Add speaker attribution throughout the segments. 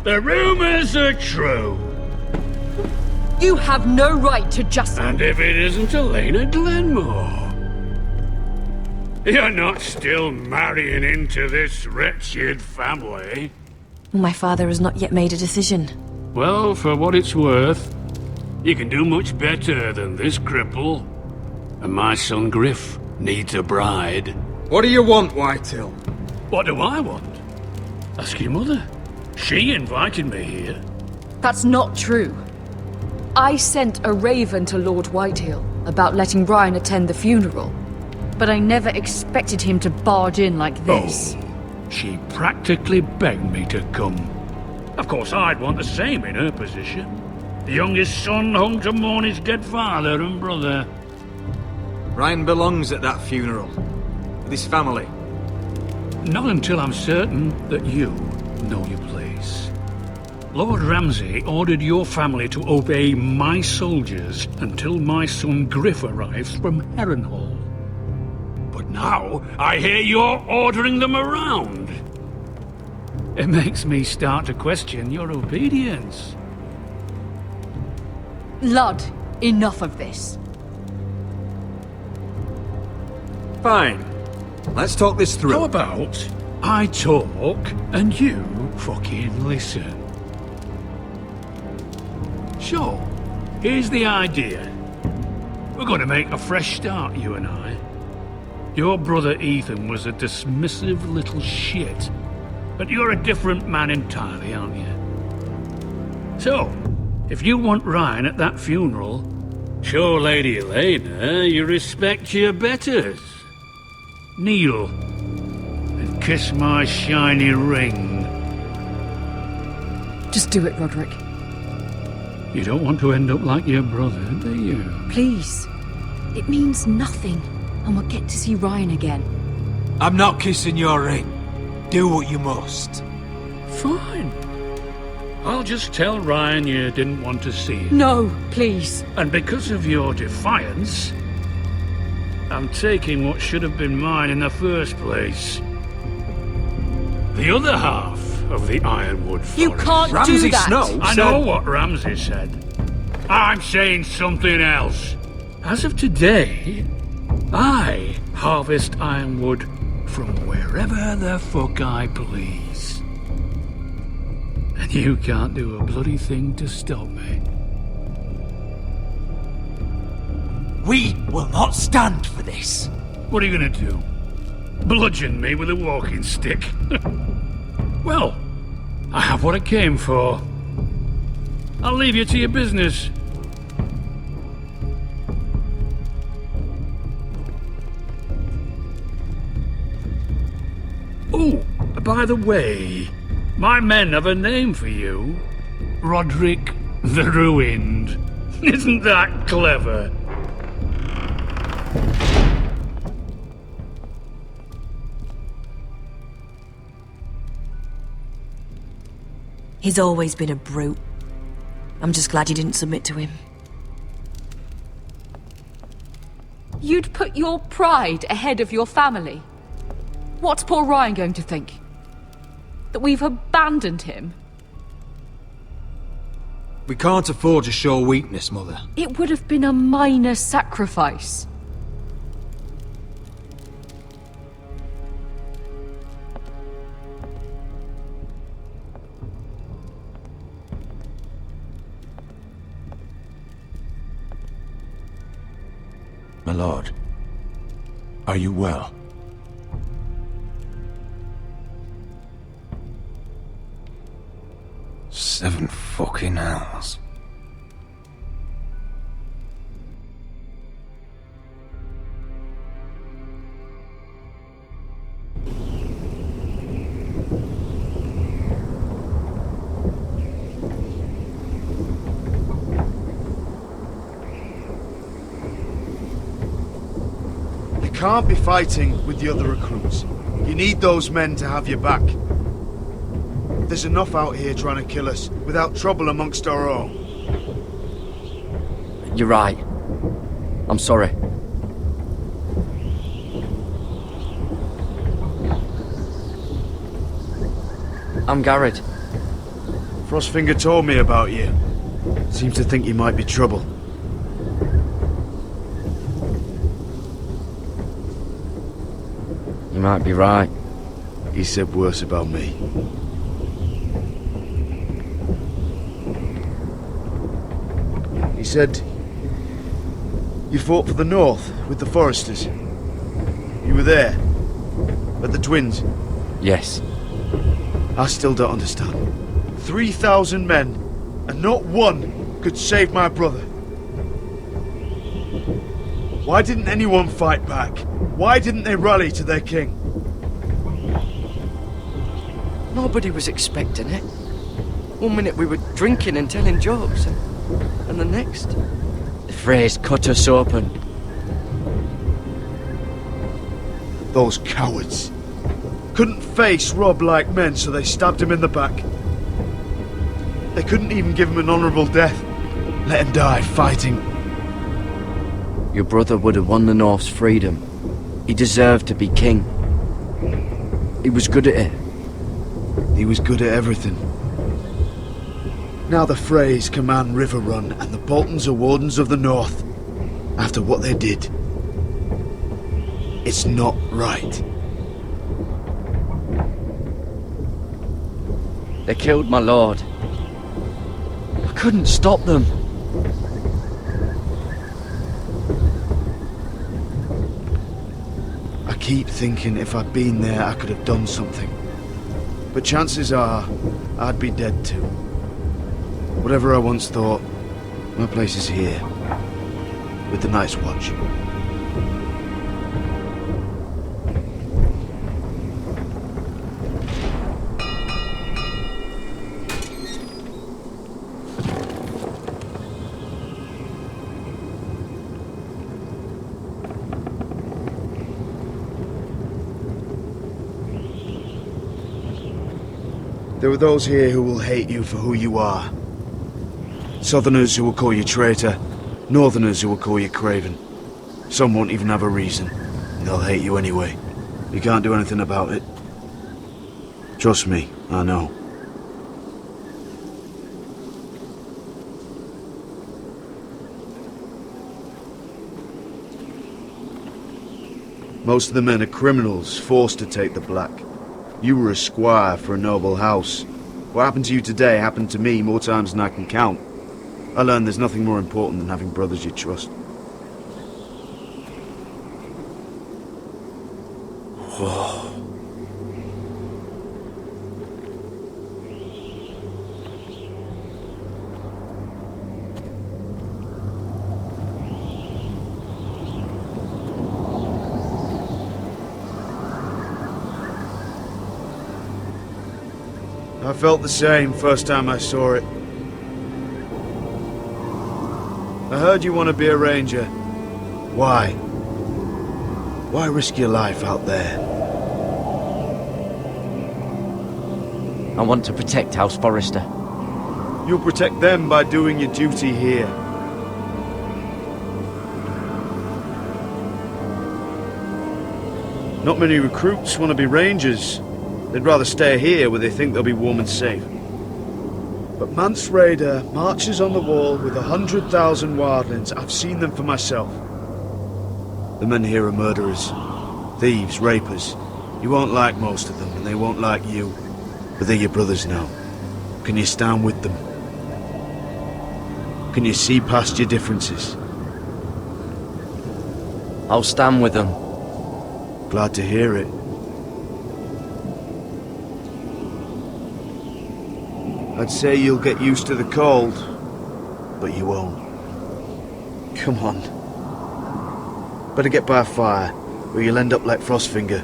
Speaker 1: The rumors are true.
Speaker 2: You have no right to just...
Speaker 1: And if it isn't Elena Glenmore? You're not still marrying into this wretched family?
Speaker 3: My father has not yet made a decision.
Speaker 1: Well, for what it's worth, you can do much better than this cripple. And my son Griff needs a bride.
Speaker 4: What do you want, Whitetail?
Speaker 1: What do I want? Ask your mother. She invited me here.
Speaker 2: That's not true. I sent a raven to Lord Whitehill about letting Ryan attend the funeral. But I never expected him to barge in like this.
Speaker 1: Oh, she practically begged me to come. Of course, I'd want the same in her position. The youngest son home to mourn his dead father and brother.
Speaker 4: Ryan belongs at that funeral. With his family.
Speaker 1: Not until I'm certain that you know your place. Lord Ramsay ordered your family to obey my soldiers until my son Griff arrives from Harrenhal. But now, I hear you're ordering them around. It makes me start to question your obedience.
Speaker 2: Lud, enough of this.
Speaker 4: Fine. Let's talk this through.
Speaker 1: How about I talk and you fucking listen? So, here's the idea. We're going to make a fresh start, you and I. Your brother Ethan was a dismissive little shit. But you're a different man entirely, aren't you? So, if you want Ryan at that funeral, show Lady Elena you respect your betters. Kneel and kiss my shiny ring.
Speaker 2: Just do it, Roderick.
Speaker 1: You don't want to end up like your brother, do you?
Speaker 2: Please. It means nothing, and we'll get to see Ryan again.
Speaker 4: I'm not kissing your ring. Do what you must.
Speaker 1: Fine. I'll just tell Ryan you didn't want to see him.
Speaker 2: No, please.
Speaker 1: And because of your defiance, I'm taking what should have been mine in the first place. The other half of the Ironwood Forest.
Speaker 2: You can't
Speaker 4: Ramsay
Speaker 2: do that!
Speaker 4: Snow
Speaker 1: I
Speaker 4: said...
Speaker 1: know what Ramsay said. I'm saying something else. As of today, I harvest ironwood from wherever the fuck I please. And you can't do a bloody thing to stop me.
Speaker 4: We will not stand for this.
Speaker 1: What are you gonna do? Bludgeon me with a walking stick? Well, I have what I came for. I'll leave you to your business. Oh, by the way, my men have a name for you. Roderick the Ruined. Isn't that clever?
Speaker 3: He's always been a brute. I'm just glad you didn't submit to him.
Speaker 2: You'd put your pride ahead of your family. What's poor Ryan going to think? That we've abandoned him?
Speaker 4: We can't afford to show weakness, Mother.
Speaker 2: It would have been a minor sacrifice.
Speaker 5: My lord, are you well? Seven fucking hours.
Speaker 6: You can't be fighting with the other recruits. You need those men to have your back. There's enough out here trying to kill us without trouble amongst our own.
Speaker 7: You're right. I'm sorry. I'm Garrett.
Speaker 6: Frostfinger told me about you. Seems to think you might be trouble.
Speaker 7: You might be right.
Speaker 6: He said worse about me. He said you fought for the North with the Foresters. You were there, at the Twins.
Speaker 7: Yes.
Speaker 6: I still don't understand. 3,000 men, and not one could save my brother. Why didn't anyone fight back? Why didn't they rally to their king?
Speaker 7: Nobody was expecting it. One minute we were drinking and telling jokes, and the next, the phrase cut us open.
Speaker 6: Those cowards. Couldn't face Rob like men, so they stabbed him in the back. They couldn't even give him an honourable death. Let him die fighting.
Speaker 7: Your brother would have won the North's freedom. He deserved to be king. He was good at it.
Speaker 6: He was good at everything. Now the Freys command River Run, and the Boltons are Wardens of the North. After what they did. It's not right.
Speaker 7: They killed my lord. I couldn't stop them.
Speaker 6: I keep thinking if I'd been there, I could have done something. But chances are, I'd be dead too. Whatever I once thought, my place is here. With the Night's Watch. There are those here who will hate you for who you are. Southerners who will call you traitor, Northerners who will call you craven. Some won't even have a reason, and they'll hate you anyway. You can't do anything about it. Trust me, I know. Most of the men are criminals, forced to take the black. You were a squire for a noble house. What happened to you today happened to me more times than I can count. I learned there's nothing more important than having brothers you trust. Whoa. I felt the same first time I saw it. I heard you want to be a ranger. Why? Why risk your life out there?
Speaker 7: I want to protect House Forrester.
Speaker 6: You'll protect them by doing your duty here. Not many recruits want to be rangers. They'd rather stay here where they think they'll be warm and safe. But Mance Raider marches on the wall with 100,000 wildlings. I've seen them for myself. The men here are murderers, thieves, rapers. You won't like most of them, and they won't like you. But they're your brothers now. Can you stand with them? Can you see past your differences?
Speaker 7: I'll stand with them.
Speaker 6: Glad to hear it. I'd say you'll get used to the cold, but you won't. Come on. Better get by a fire, or you'll end up like Frostfinger.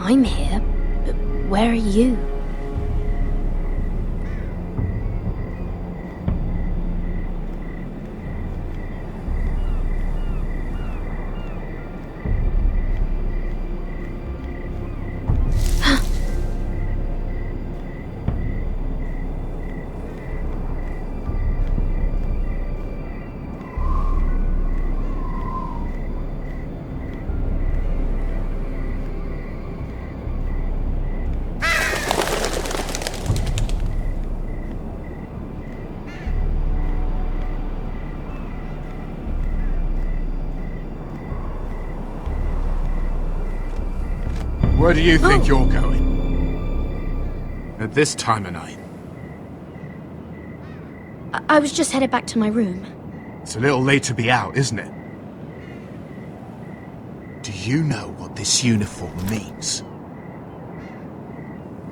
Speaker 8: I'm here where are you?
Speaker 5: Where do you think you're going? At this time of night?
Speaker 8: I was just headed back to my room.
Speaker 5: It's a little late to be out, isn't it? Do you know what this uniform means?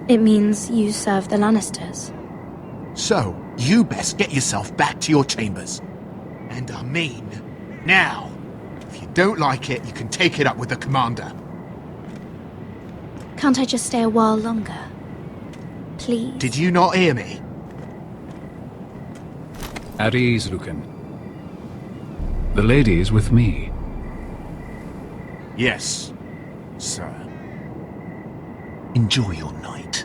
Speaker 8: It means you serve the Lannisters.
Speaker 5: So, you best get yourself back to your chambers. And I mean, now. If you don't like it, you can take it up with the commander.
Speaker 8: Can't I just stay a while longer? Please?
Speaker 5: Did you not hear me?
Speaker 1: At ease, Lucan. The lady is with me.
Speaker 5: Yes, sir. Enjoy your night.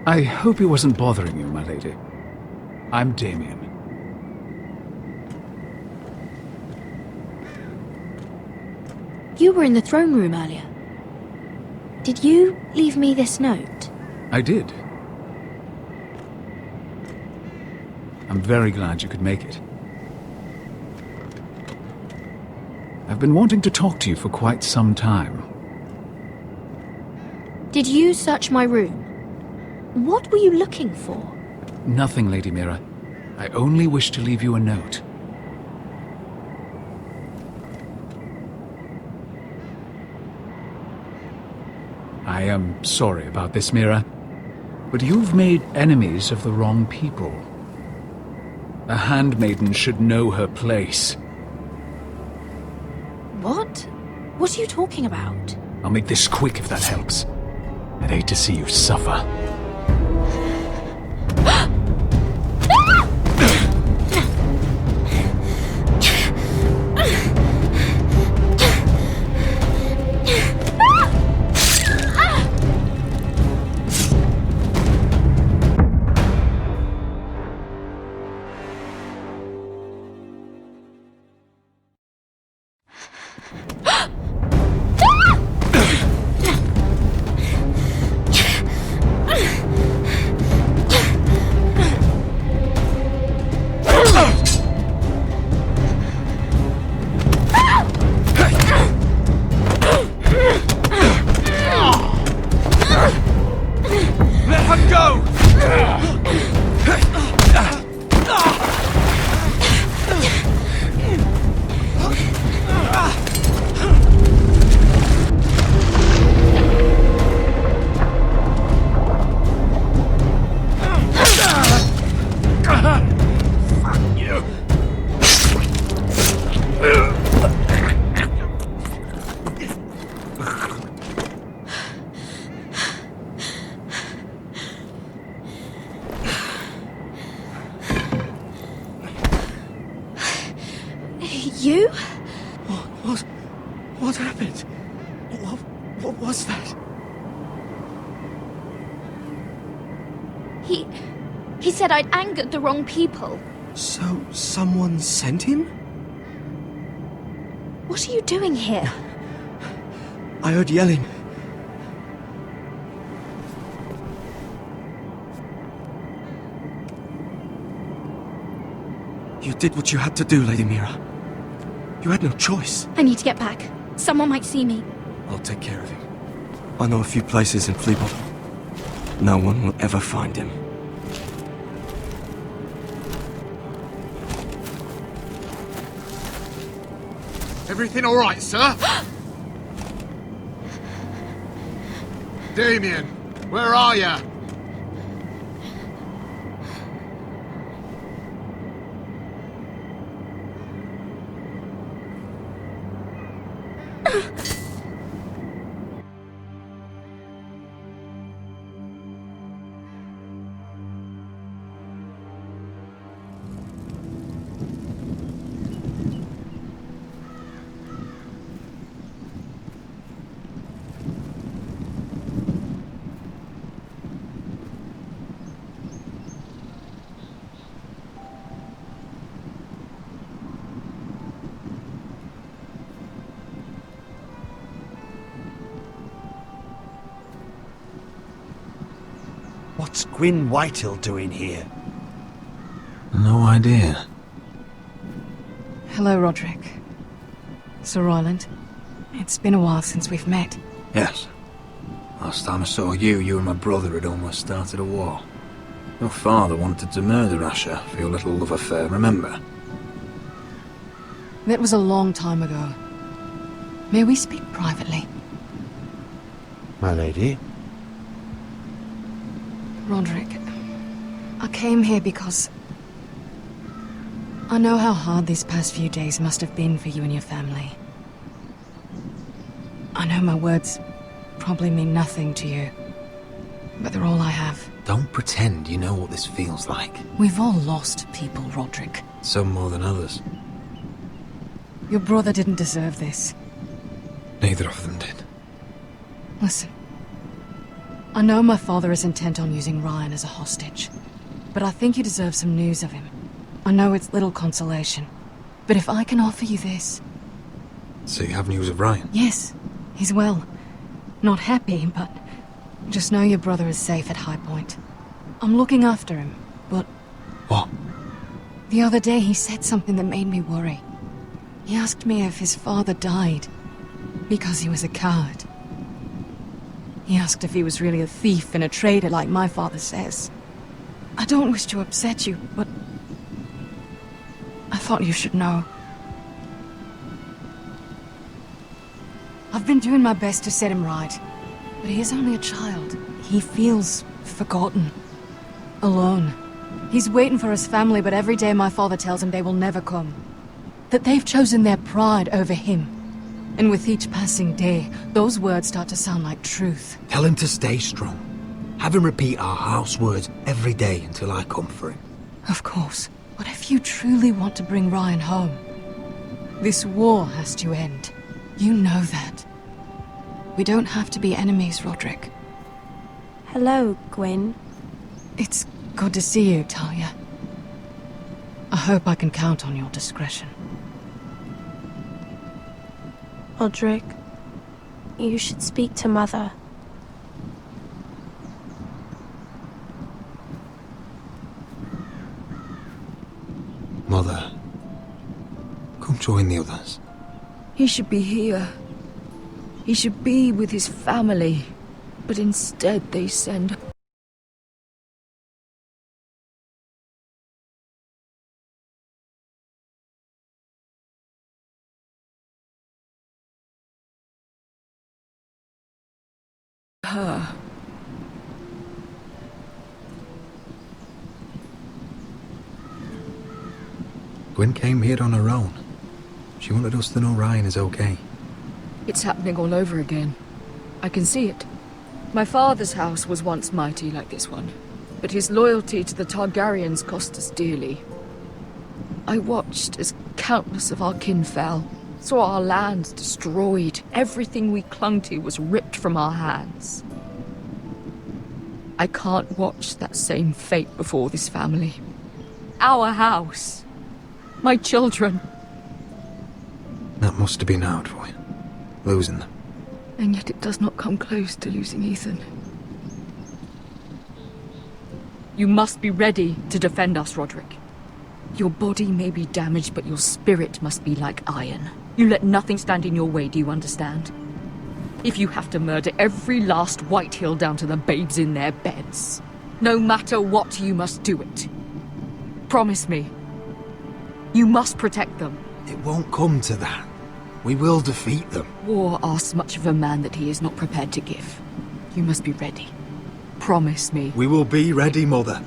Speaker 1: I hope he wasn't bothering you, my lady. I'm Damien.
Speaker 8: You were in the throne room earlier. Did you leave me this note?
Speaker 1: I did. I'm very glad you could make it. I've been wanting to talk to you for quite some time.
Speaker 8: Did you search my room? What were you looking for?
Speaker 1: Nothing, Lady Mira. I only wish to leave you a note. I am sorry about this, Mira, but you've made enemies of the wrong people. A handmaiden should know her place.
Speaker 8: What? What are you talking about?
Speaker 1: I'll make this quick if that helps. I'd hate to see you suffer.
Speaker 8: You?
Speaker 7: What happened? What was that?
Speaker 8: He said I'd angered the wrong people.
Speaker 7: So, someone sent him?
Speaker 8: What are you doing here?
Speaker 7: I heard yelling. You did what you had to do, Lady Mira. You had no choice.
Speaker 8: I need to get back. Someone might see me.
Speaker 7: I'll take care of him. I know a few places in Fleabottom. No one will ever find him.
Speaker 5: Everything all right, sir? Damien, where are you?
Speaker 9: What's Gwyn Whitehill doing here?
Speaker 10: No idea.
Speaker 11: Hello, Roderick. Sir Royland. It's been a while since we've met.
Speaker 10: Yes. Last time I saw you and my brother had almost started a war. Your father wanted to murder Asher for your little love affair, remember?
Speaker 11: That was a long time ago. May we speak privately?
Speaker 9: My lady?
Speaker 11: Roderick, I came here because I know how hard these past few days must have been for you and your family. I know my words probably mean nothing to you, but they're all I have.
Speaker 10: Don't pretend you know what this feels like.
Speaker 11: We've all lost people, Roderick.
Speaker 10: Some more than others.
Speaker 11: Your brother didn't deserve this.
Speaker 10: Neither of them did.
Speaker 11: Listen. I know my father is intent on using Ryan as a hostage, but I think you deserve some news of him. I know it's little consolation, but if I can offer you this...
Speaker 10: So you have news of Ryan?
Speaker 11: Yes, he's well. Not happy, but just know your brother is safe at High Point. I'm looking after him, but...
Speaker 10: What?
Speaker 11: The other day he said something that made me worry. He asked me if his father died because he was a coward. He asked if he was really a thief and a traitor like my father says. I don't wish to upset you, but I thought you should know. I've been doing my best to set him right, but he is only a child. He feels forgotten, alone. He's waiting for his family, but every day my father tells him they will never come. That they've chosen their pride over him. And with each passing day, those words start to sound like truth.
Speaker 10: Tell him to stay strong. Have him repeat our house words every day until I come for him.
Speaker 11: Of course. But if you truly want to bring Ryan home, this war has to end. You know that. We don't have to be enemies, Roderick.
Speaker 8: Hello, Gwyn.
Speaker 11: It's good to see you, Talia. I hope I can count on your discretion.
Speaker 8: Roderick, you should speak to Mother.
Speaker 10: Mother, come join the others.
Speaker 2: He should be here. He should be with his family. But instead they send... her.
Speaker 10: Gwyn came here on her own. She wanted us to know Ryan is okay.
Speaker 2: It's happening all over again. I can see it. My father's house was once mighty like this one, but his loyalty to the Targaryens cost us dearly. I watched as countless of our kin fell, saw our lands destroyed, everything we clung to was ripped from our hands. I can't watch that same fate before this family. Our house. My children.
Speaker 10: That must have been hard for you, losing them.
Speaker 2: And yet it does not come close to losing Ethan. You must be ready to defend us, Roderick. Your body may be damaged, but your spirit must be like iron. You let nothing stand in your way, do you understand? If you have to murder every last Whitehill down to the babes in their beds, no matter what, you must do it. Promise me. You must protect them.
Speaker 10: It won't come to that. We will defeat them.
Speaker 2: War asks much of a man that he is not prepared to give. You must be ready. Promise me.
Speaker 10: We will be ready, Mother.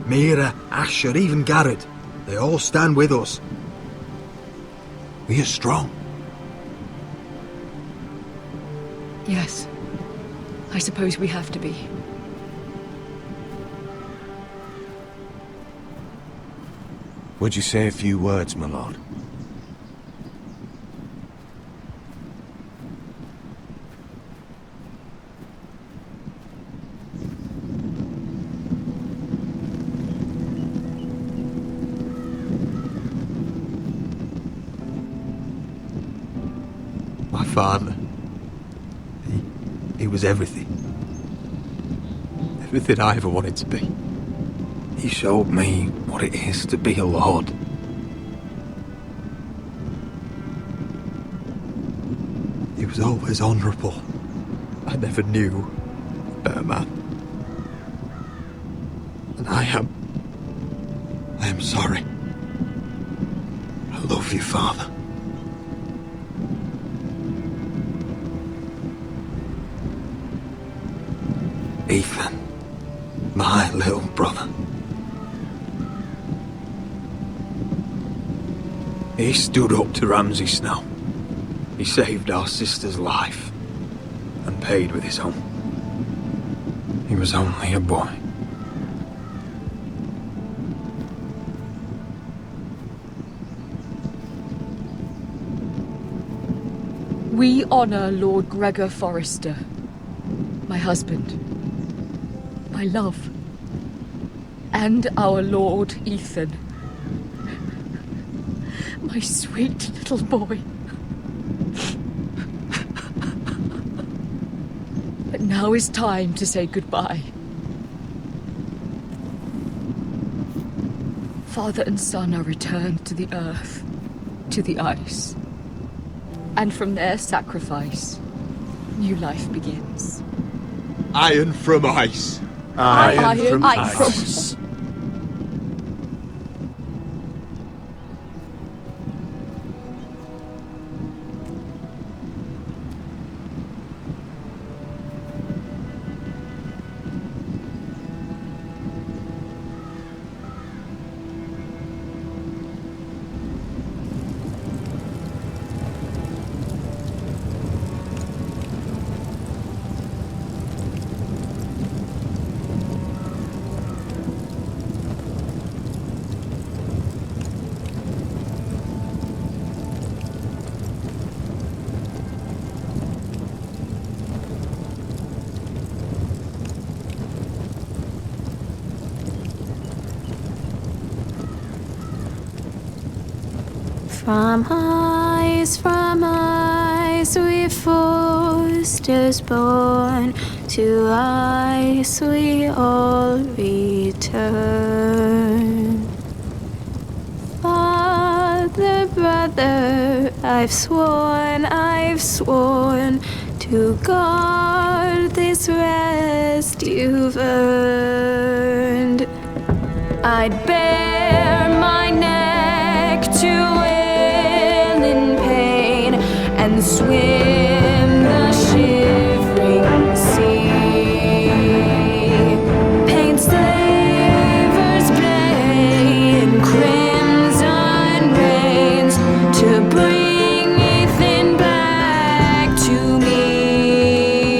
Speaker 10: Mira, Asher, even Garrett. They all stand with us. We are strong.
Speaker 2: Yes. I suppose we have to be.
Speaker 9: Would you say a few words, my lord?
Speaker 10: My father. He was everything. everything I ever wanted to be. He showed me what it is to be a lord. He was always honourable. I never knew a better man. And I am sorry. I love you, Father. Ethan, my little brother. He stood up to Ramsay Snow. He saved our sister's life and paid with his own. He was only a boy.
Speaker 2: We honor Lord Gregor Forrester, my husband, my love, and our Lord Ethan, my sweet little boy. But now is time to say goodbye. Father and son are returned to the earth, to the ice. And from their sacrifice, new life begins.
Speaker 5: Iron from ice.
Speaker 2: Iron from
Speaker 5: ice.
Speaker 12: From ice we Forsters born, to ice we all return. Father, brother, I've sworn to guard this rest you've earned. I'd bare my neck to and swim the shivering sea. Paint slavers play in crimson rains to bring Ethan back to me.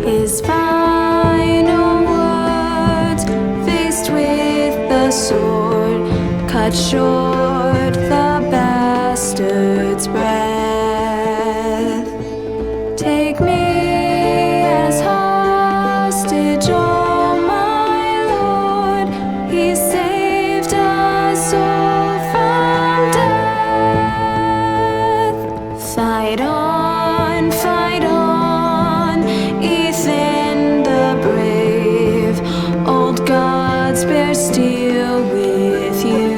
Speaker 12: His final words, faced with the sword, cut short the bastard's breath. Take me as hostage, oh my Lord. He saved us all from death. Fight on, Ethan the brave. Old gods bear steel with you.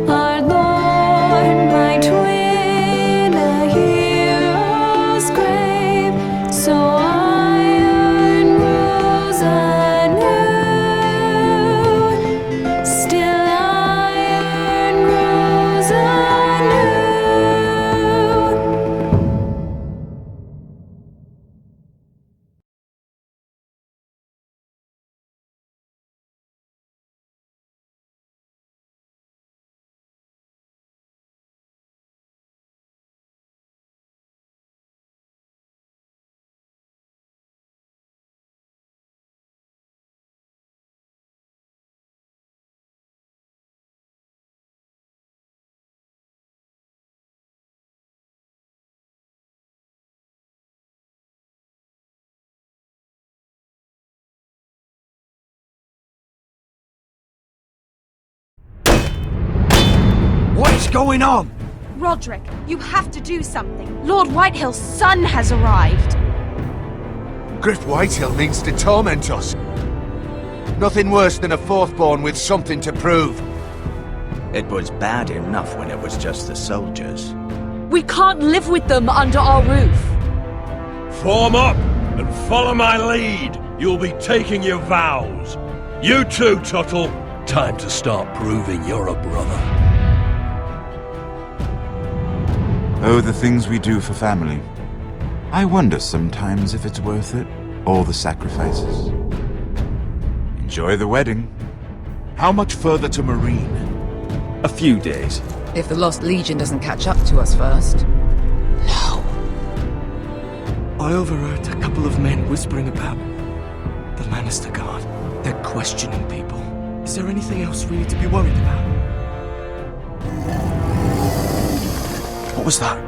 Speaker 12: Our Lord, my twin, a hero's grave, so iron grows anew. Still iron grows anew.
Speaker 7: What is going on?
Speaker 13: Roderick, you have to do something. Lord Whitehill's son has arrived.
Speaker 5: Griff Whitehill means to torment us. Nothing worse than a fourth-born with something to prove.
Speaker 13: It was bad enough when it was just the soldiers.
Speaker 2: We can't live with them under our roof.
Speaker 14: Form up and follow my lead. You'll be taking your vows. You too, Tuttle. Time to start proving you're a brother.
Speaker 9: Oh, the things we do for family. I wonder sometimes if it's worth it, all the sacrifices. Enjoy the wedding.
Speaker 5: How much further to Marine?
Speaker 10: A few days.
Speaker 15: If the Lost Legion doesn't catch up to us first.
Speaker 7: I overheard a couple of men whispering about the Lannister Guard. They're questioning people. Is there anything else we need to be worried about?
Speaker 10: What was that?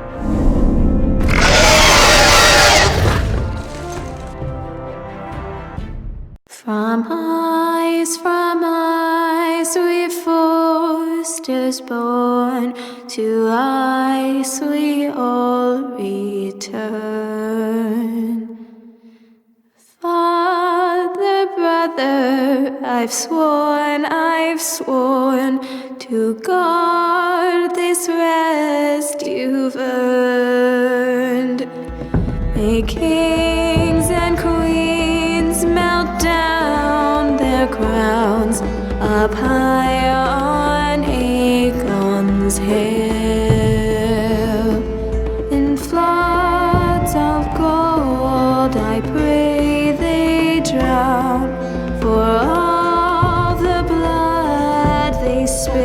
Speaker 12: From ice we foresters born, to ice we all return. Father, brother, I've sworn to guard this rest you've earned. May kings and queens melt down their crowns up high on Aegon's hill. In floods of gold I pray they drown, for all the blood they spill.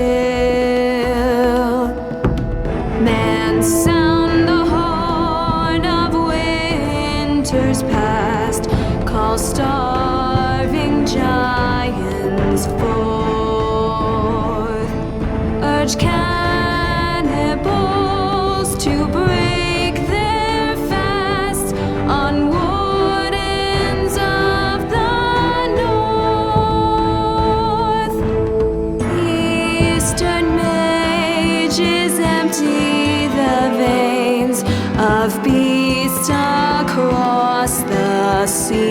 Speaker 12: Man, sound the horn of winter's past, call starving giants forth, urge cannibals to break their fast on wardens of the north. Eastern mages empty the veins of beasts across the sea.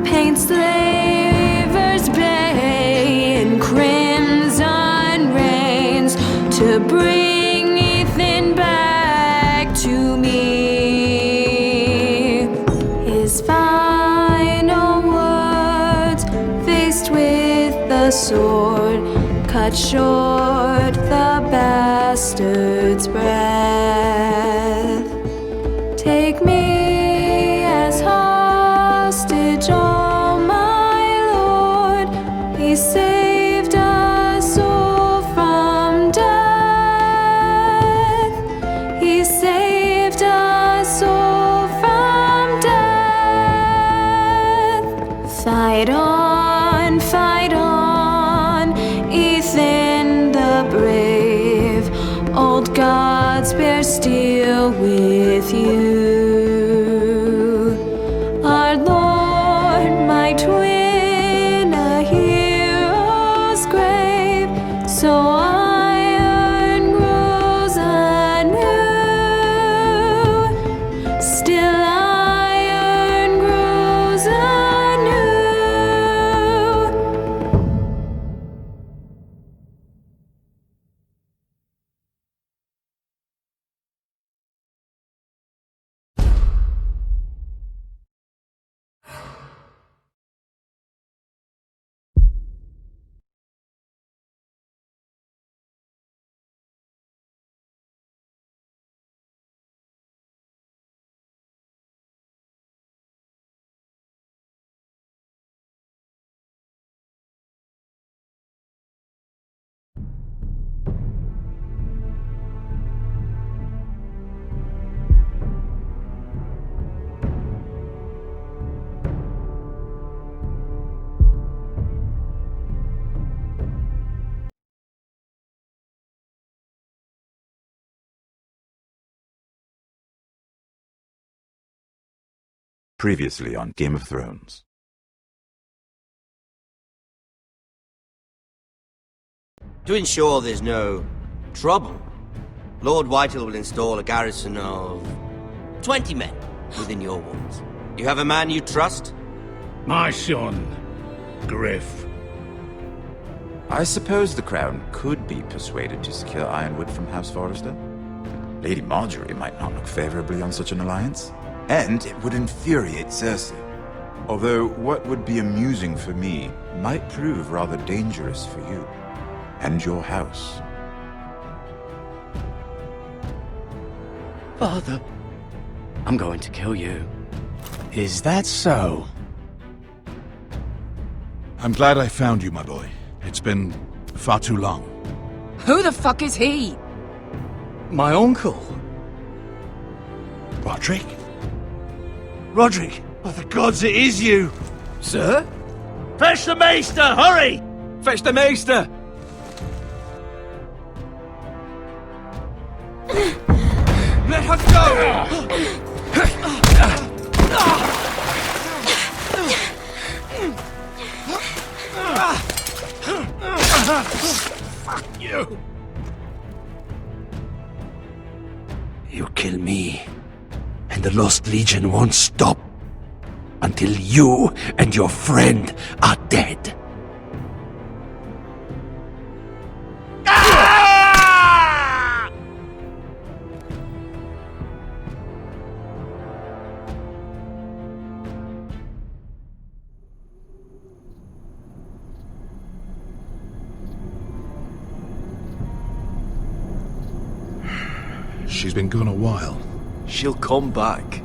Speaker 12: Paint slavers bay in crimson rains to bring Ethan back to me. His final words, faced with the sword, cut short the bastard's breath. Take me as hostage, oh my lord. He saved us all from death. He saved us all from death. Fight on, Ethan the brave. Old gods bear steel with you. Our Lord, my twin, a hero's grave, so iron grows anew. Still iron grows anew.
Speaker 9: Previously on Game of Thrones.
Speaker 16: To ensure there's no trouble, Lord Whitehill will install a garrison of 20 men within your walls? You have a man you trust?
Speaker 1: My son, Griff.
Speaker 9: I suppose the Crown could be persuaded to secure Ironwood from House Forrester. Lady Marjorie might not look favorably on such an alliance, and it would infuriate Cersei. Although what would be amusing for me might prove rather dangerous for you and your house.
Speaker 7: Father, I'm going to kill you.
Speaker 17: Is that so?
Speaker 18: I'm glad I found you, my boy. It's been far too long.
Speaker 15: Who the fuck is he?
Speaker 17: My uncle.
Speaker 18: Roderick?
Speaker 17: Roderick, by the gods, it is you!
Speaker 7: Sir?
Speaker 17: Fetch the maester, hurry!
Speaker 7: Fetch the maester!
Speaker 17: Let her go!
Speaker 1: Fuck you!
Speaker 17: You kill me, and the Lost Legion won't stop until you and your friend are dead.
Speaker 18: She's been gone a while.
Speaker 17: She'll come back.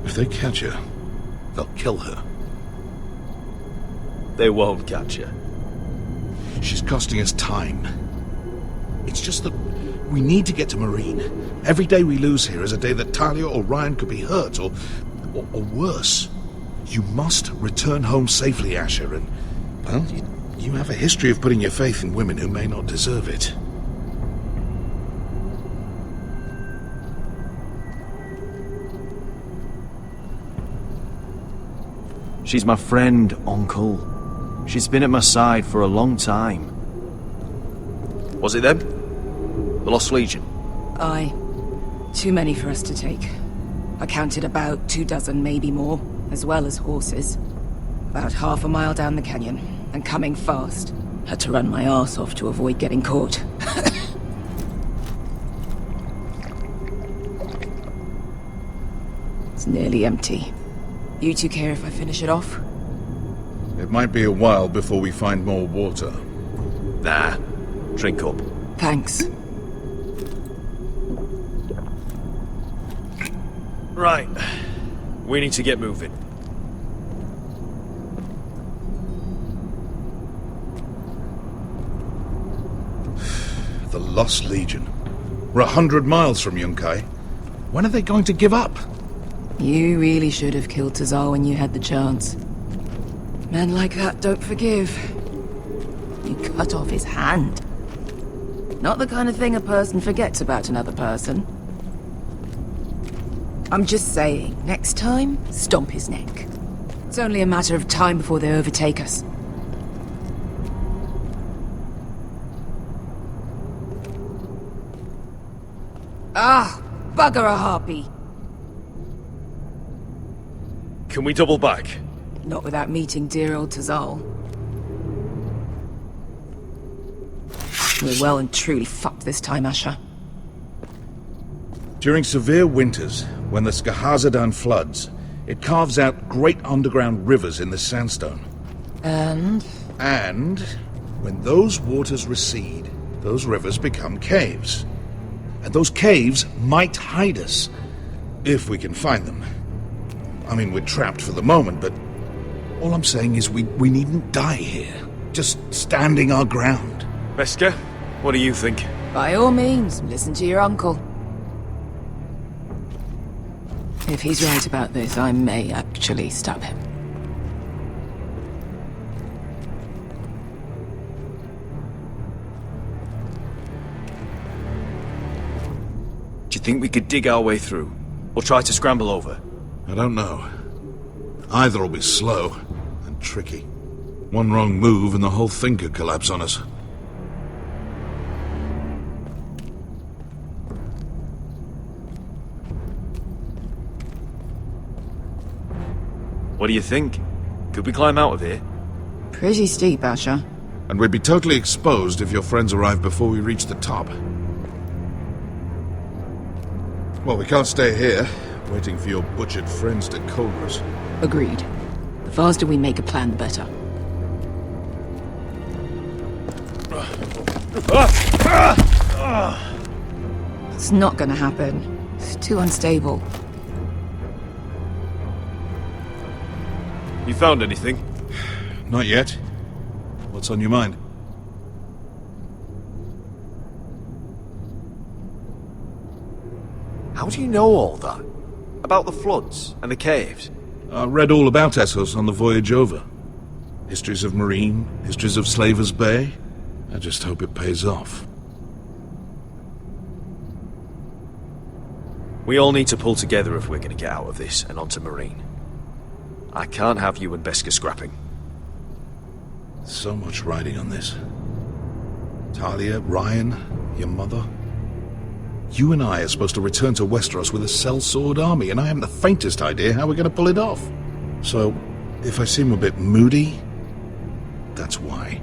Speaker 18: If they catch her, they'll kill her.
Speaker 17: They won't catch her.
Speaker 18: She's costing us time. It's just that we need to get to Marine. Every day we lose here is a day that Talia or Ryan could be hurt, or worse. You must return home safely, Asher, and, well, you have a history of putting your faith in women who may not deserve it.
Speaker 17: She's my friend, Uncle. She's been at my side for a long time. Was it them? The Lost Legion?
Speaker 15: Aye. Too many for us to take. I counted about 24, maybe more, as well as horses. About half a mile down the canyon, and coming fast. Had to run my arse off to avoid getting caught. It's nearly empty. You two care if I finish it off?
Speaker 18: It might be a while before we find more water.
Speaker 17: Nah. Drink up.
Speaker 15: Thanks.
Speaker 17: Right. We need to get moving.
Speaker 18: The Lost Legion. We're 100 miles from Yunkai. When are they going to give up?
Speaker 15: You really should have killed Tazal when you had the chance. Men like that don't forgive. You cut off his hand. Not the kind of thing a person forgets about another person. I'm just saying, next time, stomp his neck. It's only a matter of time before they overtake us. Ah, bugger a harpy.
Speaker 17: Can we double back?
Speaker 15: Not without meeting dear old Tazal. We're well and truly fucked this time, Asher.
Speaker 18: During severe winters, when the Skahazadan floods, it carves out great underground rivers in the sandstone.
Speaker 15: And
Speaker 18: when those waters recede, those rivers become caves. And those caves might hide us, if we can find them. I mean, we're trapped for the moment, but all I'm saying is we needn't die here. Just standing our ground.
Speaker 17: Veska, what do you think?
Speaker 15: By all means, listen to your uncle. If he's right about this, I may actually stop him.
Speaker 17: Do you think we could dig our way through? Or try to scramble over?
Speaker 18: I don't know. Either will be slow and tricky. One wrong move and the whole thing could collapse on us.
Speaker 4: What do you think? Could we climb out of here?
Speaker 15: Pretty steep, Asher.
Speaker 18: And we'd be totally exposed if your friends arrive before we reach the top. Well, we can't stay here, waiting for your butchered friends to corner us.
Speaker 15: Agreed. The faster we make a plan, the better. It's not gonna happen. It's too unstable.
Speaker 4: You found anything?
Speaker 18: Not yet. What's on your mind?
Speaker 4: How do you know all that? About the floods and the caves?
Speaker 18: I read all about Essos on the voyage over. Histories of Marine, histories of Slaver's Bay. I just hope it pays off.
Speaker 4: We all need to pull together if we're going to get out of this and onto Marine. I can't have you and Beskha scrapping.
Speaker 18: So much riding on this. Talia, Ryan, your mother. You and I are supposed to return to Westeros with a sellsword army, and I haven't the faintest idea how we're going to pull it off. So, if I seem a bit moody, that's why.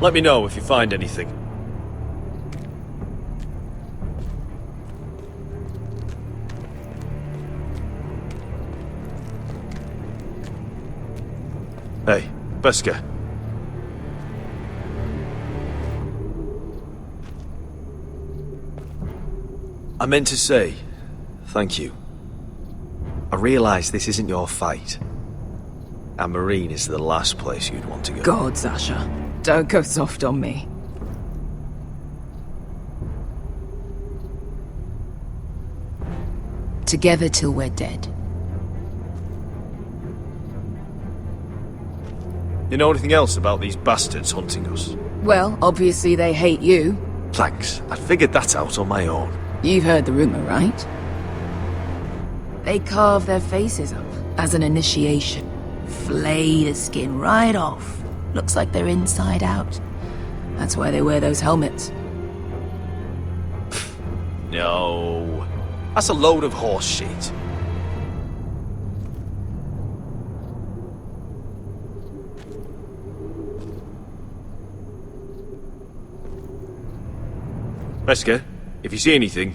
Speaker 4: Let me know if you find anything. Hey, Beskha. I meant to say, thank you. I realise this isn't your fight. And Marine is the last place you'd want to go.
Speaker 15: God, Sasha. Don't go soft on me. Together till we're dead.
Speaker 4: You know anything else about these bastards hunting us?
Speaker 15: Well, obviously they hate you.
Speaker 4: Thanks. I figured that out on my own.
Speaker 15: You've heard the rumor, right? They carve their faces up as an initiation. Flay the skin right off. Looks like they're inside out. That's why they wear those helmets.
Speaker 4: No. That's a load of horse shit. Beskha, if you see anything...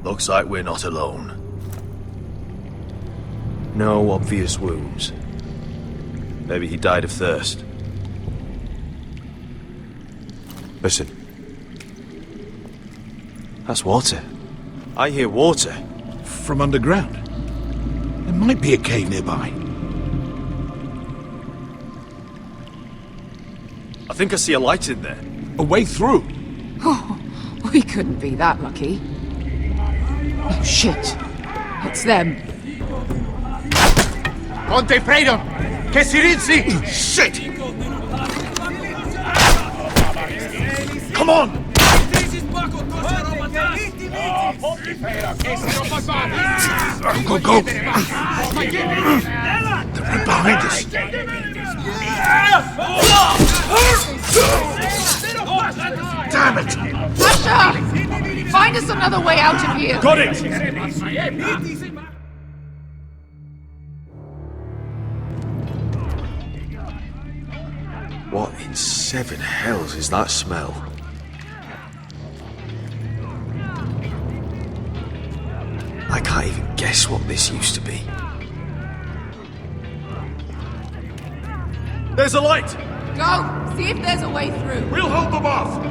Speaker 4: Looks like we're not alone. No obvious wounds. Maybe he died of thirst. Listen. That's water. I hear water.
Speaker 18: From underground? There might be a cave nearby.
Speaker 4: I think I see a light in there.
Speaker 18: A way through.
Speaker 15: Oh, we couldn't be that lucky. Oh, shit. It's them.
Speaker 5: Ponte Fredo! Che si rizzi!
Speaker 18: Shit! Come on! Go, go, go! They're right behind us. Damn it!
Speaker 15: Asher! Find us another way out of here!
Speaker 4: Got it! What in seven hells is that smell? I can't even guess what this used to be. There's a light!
Speaker 15: Go! See if there's a way through.
Speaker 18: We'll hold them off!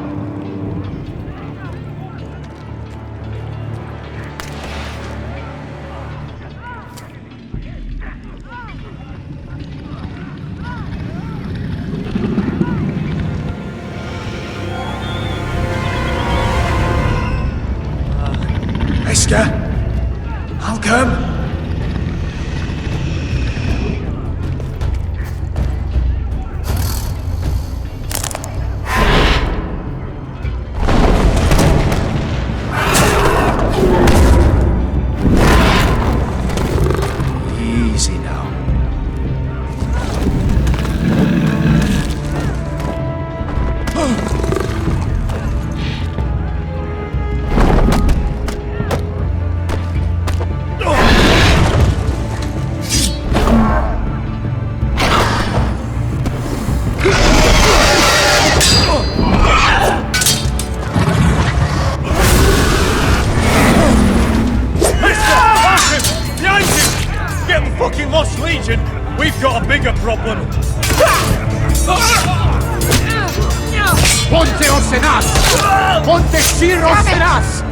Speaker 10: Beskha, I'll come.
Speaker 5: Ponte Orsenas! Ponte Sir Orsenas!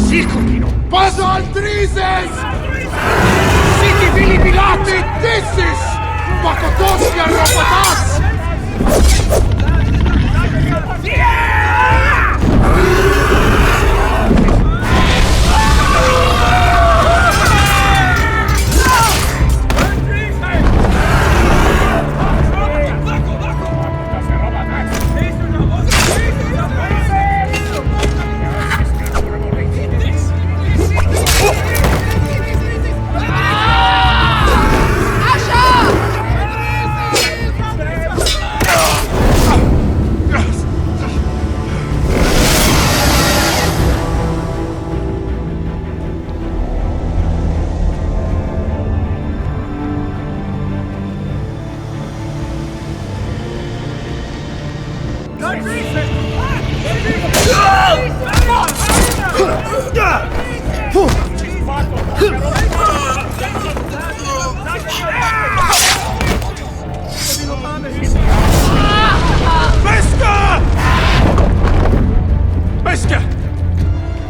Speaker 5: Siculino! Paso Aldrizes! Siti Vilipilate Dissis! Pakotosia Robotas!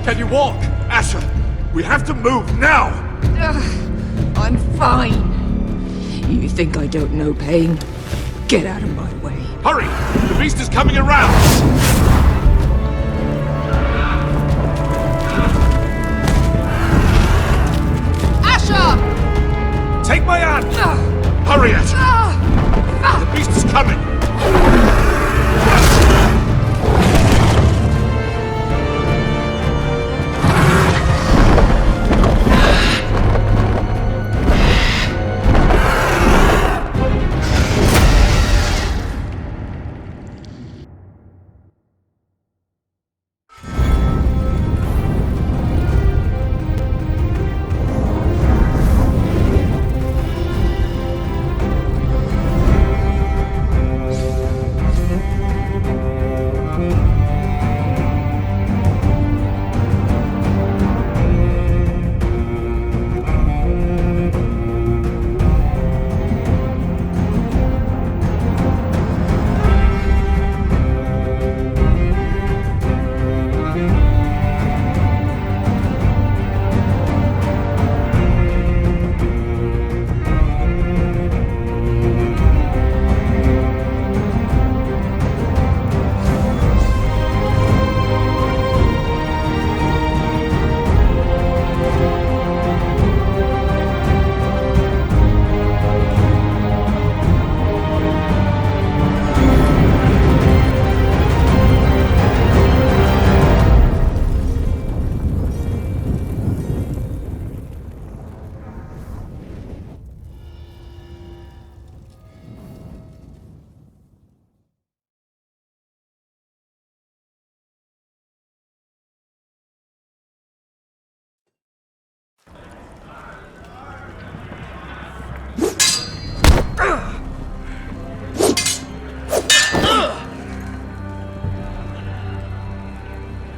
Speaker 18: Can you walk? Asher, we have to move now!
Speaker 15: I'm fine. You think I don't know pain? Get out of my way.
Speaker 18: Hurry! The beast is coming around!
Speaker 12: Asher!
Speaker 18: Take my hand! Hurry, Asher! The beast is coming!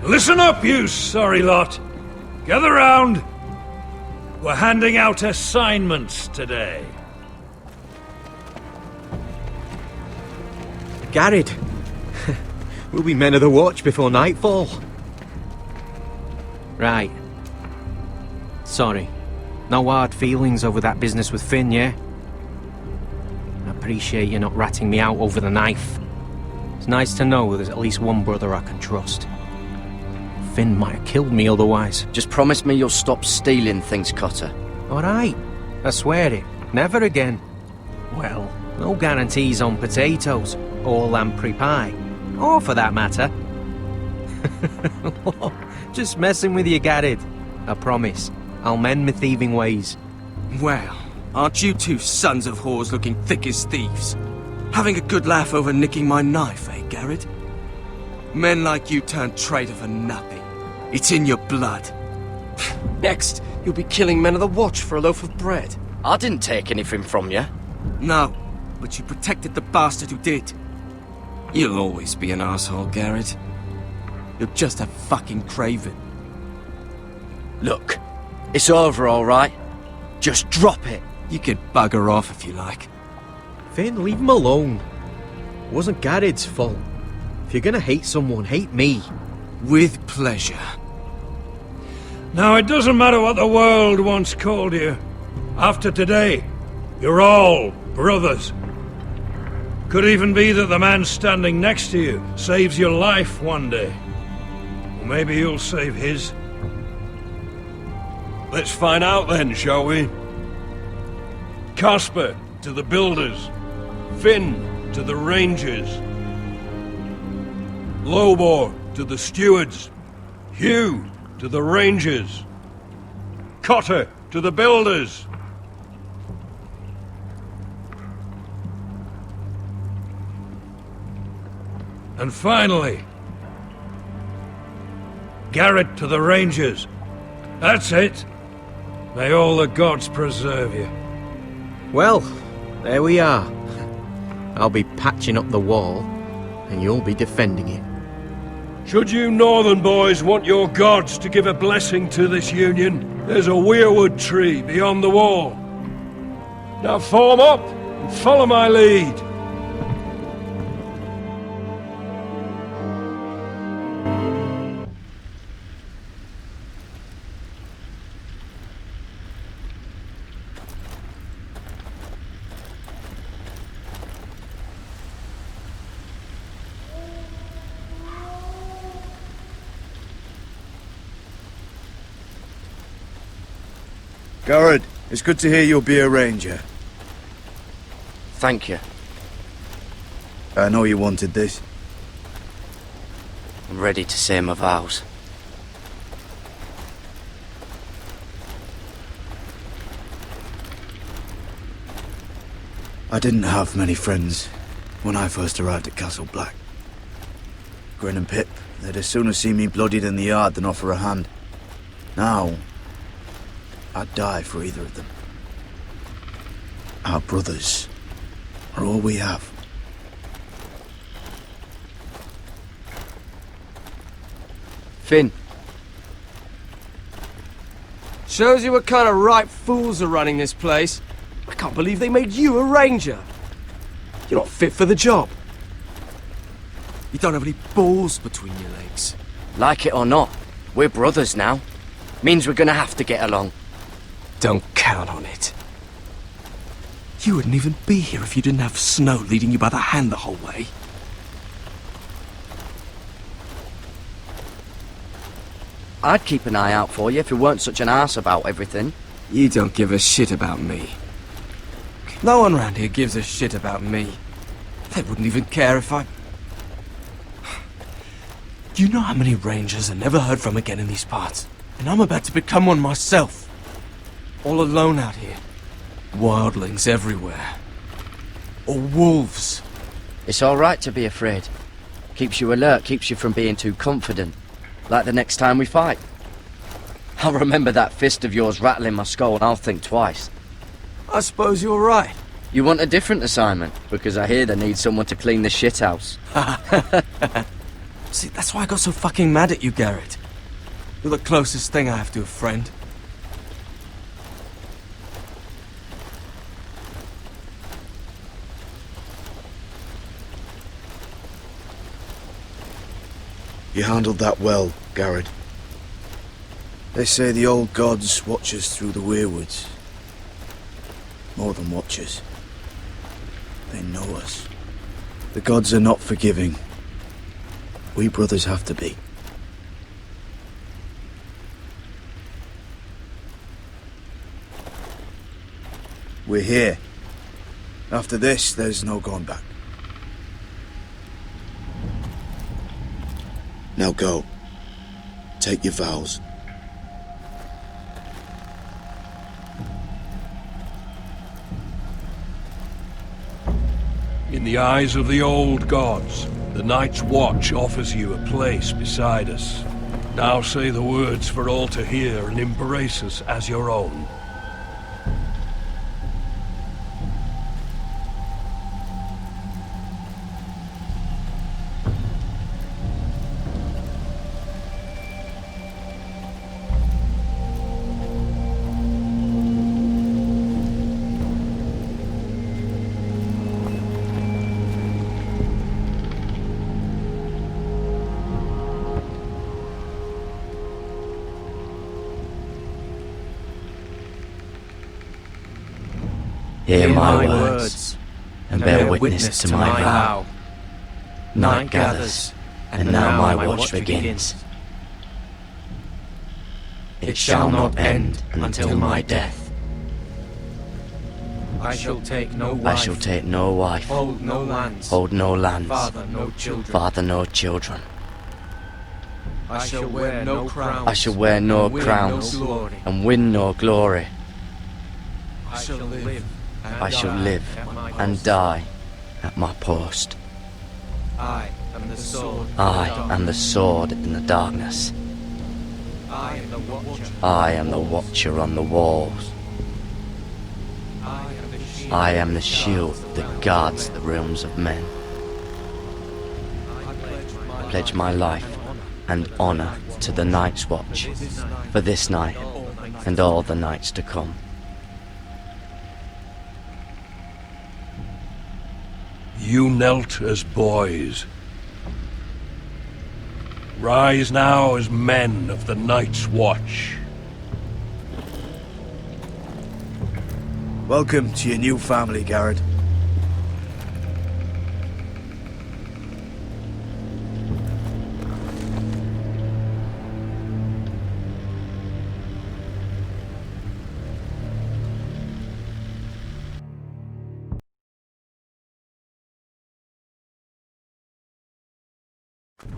Speaker 14: Listen up, you sorry lot. Gather round. We're handing out assignments today.
Speaker 19: Garrett. We'll be men of the watch before nightfall. Right. Sorry. No hard feelings over that business with Finn, yeah? I appreciate you not ratting me out over the knife. It's nice to know there's at least one brother I can trust. Finn might have killed me otherwise.
Speaker 7: Just promise me you'll stop stealing things, Cotter.
Speaker 19: Alright. I swear it. Never again. Well, no guarantees on potatoes, or lamprey pie. Or for that matter. Just messing with you, Garrett. I promise. I'll mend my thieving ways.
Speaker 17: Well, aren't you two sons of whores looking thick as thieves? Having a good laugh over nicking my knife, eh, Garrett? Men like you turn traitor for nothing. It's in your blood.
Speaker 7: Next, you'll be killing men of the watch for a loaf of bread. I didn't take anything from you.
Speaker 17: No, but you protected the bastard who did. You'll always be an asshole, Garrett. You're just a fucking craven.
Speaker 7: Look, it's over, all right? Just drop it.
Speaker 17: You can bugger off if you like.
Speaker 19: Finn, leave him alone. It wasn't Garrett's fault. If you're gonna hate someone, hate me.
Speaker 17: With pleasure.
Speaker 1: Now, it doesn't matter what the world once called you. After today, you're all brothers. Could even be that the man standing next to you saves your life one day. Or maybe you'll save his.
Speaker 14: Let's find out then, shall we?
Speaker 1: Casper to the builders. Finn to the rangers. Lobor to the stewards. Hugh to the rangers. Cotter to the builders. And finally, Garrett to the rangers. That's it. May all the gods preserve you.
Speaker 19: Well, there we are. I'll be patching up the wall, and you'll be defending it.
Speaker 1: Should you northern boys want your gods to give a blessing to this union, there's a weirwood tree beyond the wall. Now form up and follow my lead.
Speaker 6: Garrett, it's good to hear you'll be a ranger.
Speaker 7: Thank you.
Speaker 6: I know you wanted this.
Speaker 7: I'm ready to say my vows.
Speaker 6: I didn't have many friends when I first arrived at Castle Black. Grin and Pip, they'd as sooner see me bloodied in the yard than offer a hand. Now, I'd die for either of them. Our brothers are all we have.
Speaker 7: Finn.
Speaker 17: Shows you what kind of ripe fools are running this place. I can't believe they made you a ranger. You're not fit for the job. You don't have any balls between your legs.
Speaker 7: Like it or not, we're brothers now. Means we're gonna have to get along.
Speaker 17: Don't count on it. You wouldn't even be here if you didn't have Snow leading you by the hand the whole way.
Speaker 7: I'd keep an eye out for you if you weren't such an arse about everything.
Speaker 17: You don't give a shit about me. No one around here gives a shit about me. They wouldn't even care if I... You know how many rangers are never heard from again in these parts? And I'm about to become one myself. All alone out here. Wildlings everywhere. Or wolves.
Speaker 7: It's alright to be afraid. Keeps you alert, keeps you from being too confident. Like the next time we fight. I'll remember that fist of yours rattling my skull and I'll think twice.
Speaker 17: I suppose you're right.
Speaker 7: You want a different assignment? Because I hear they need someone to clean the shithouse.
Speaker 17: See, that's why I got so fucking mad at you, Garrett. You're the closest thing I have to a friend.
Speaker 6: You handled that well, Garrett. They say the old gods watch us through the weirwoods. More than watchers. They know us. The gods are not forgiving. We brothers have to be. We're here. After this, there's no going back. Now go. Take your vows.
Speaker 1: In the eyes of the old gods, the Night's Watch offers you a place beside us. Now say the words for all to hear and embrace us as your own.
Speaker 7: Hear my words, and bear witness to my vow. Night gathers, and now my watch begins. It shall not end until my death.
Speaker 19: I shall take no wife.
Speaker 7: I shall take no wife.
Speaker 19: Hold no lands.
Speaker 7: Hold no lands.
Speaker 19: Father no children.
Speaker 7: Father no children.
Speaker 19: I shall wear no crowns.
Speaker 7: I shall wear no crowns. And win no glory.
Speaker 19: I shall live.
Speaker 7: I shall live and die at my post.
Speaker 19: I am the sword.
Speaker 7: I am the sword in the darkness.
Speaker 19: I am the watcher.
Speaker 7: I am the watcher on the walls. I am the shield that guards the realms of men. I pledge my life and honor to the Night's Watch for this night and all the nights to come.
Speaker 14: You knelt as boys. Rise now as men of the Night's Watch.
Speaker 6: Welcome to your new family, Garrett.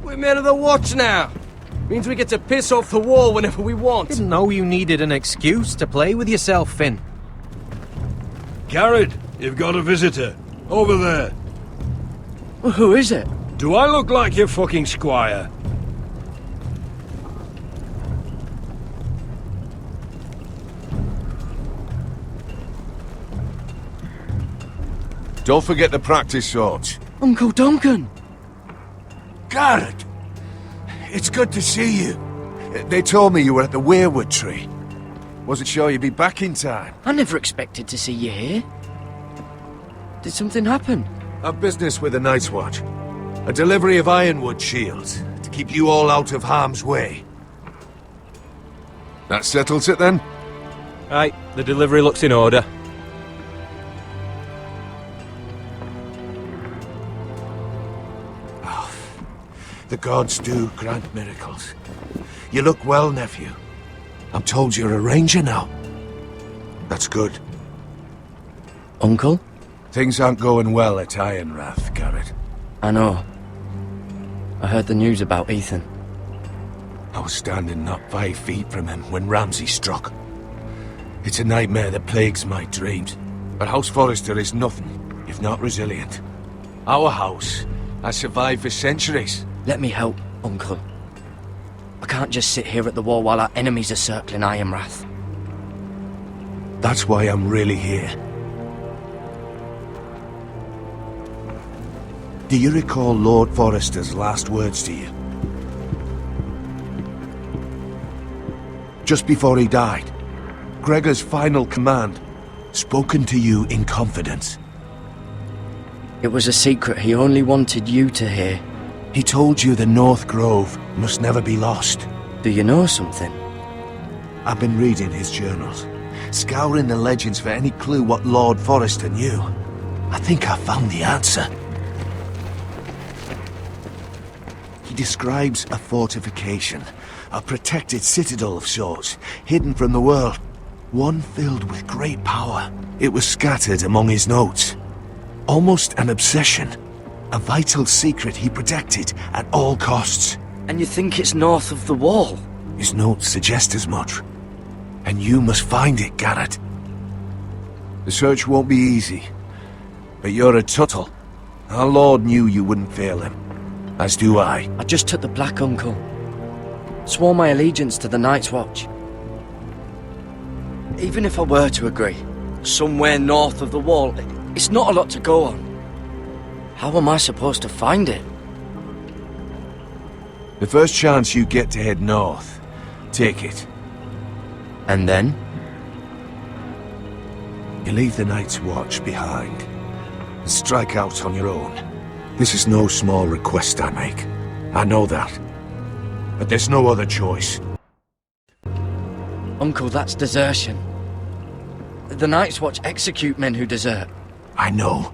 Speaker 17: We're men of the watch now. Means we get to piss off the wall whenever we want.
Speaker 19: Didn't know you needed an excuse to play with yourself, Finn.
Speaker 14: Garrett, you've got a visitor. Over there.
Speaker 7: Well, who is it?
Speaker 14: Do I look like your fucking squire?
Speaker 20: Don't forget the practice swords.
Speaker 7: Uncle Duncan!
Speaker 20: Garrett! It's good to see you. They told me you were at the weirwood tree. Wasn't sure you'd be back in time.
Speaker 7: I never expected to see you here. Did something happen?
Speaker 20: A business with the Night's Watch. A delivery of ironwood shields to keep you all out of harm's way. That settles it then?
Speaker 19: Right, the delivery looks in order.
Speaker 20: The gods do grant miracles. You look well, nephew. I'm told you're a ranger now. That's good.
Speaker 7: Uncle?
Speaker 20: Things aren't going well at Ironrath, Garrett.
Speaker 7: I know. I heard the news about Ethan.
Speaker 20: I was standing not 5 feet from him when Ramsay struck. It's a nightmare that plagues my dreams. But House Forrester is nothing if not resilient. Our house has survived for centuries.
Speaker 7: Let me help, Uncle. I can't just sit here at the wall while our enemies are circling Ironrath.
Speaker 20: That's why I'm really here. Do you recall Lord Forrester's last words to you? Just before he died, Gregor's final command, spoken to you in confidence.
Speaker 7: It was a secret he only wanted you to hear.
Speaker 20: He told you the North Grove must never be lost.
Speaker 7: Do you know something?
Speaker 20: I've been reading his journals, scouring the legends for any clue what Lord Forrester knew. I think I found the answer. He describes a fortification, a protected citadel of sorts, hidden from the world. One filled with great power. It was scattered among his notes. Almost an obsession. A vital secret he protected at all costs.
Speaker 7: And you think it's north of the wall?
Speaker 20: His notes suggest as much. And you must find it, Garrett. The search won't be easy. But you're a Tuttle. Our Lord knew you wouldn't fail him. As do I.
Speaker 7: I just took the black, Uncle. Swore my allegiance to the Night's Watch. Even if I were to agree, somewhere north of the wall, it's not a lot to go on. How am I supposed to find it?
Speaker 20: The first chance you get to head north, take it.
Speaker 7: And then?
Speaker 20: You leave the Night's Watch behind and strike out on your own. This is no small request I make. I know that. But there's no other choice.
Speaker 7: Uncle, that's desertion. The Night's Watch execute men who desert.
Speaker 20: I know.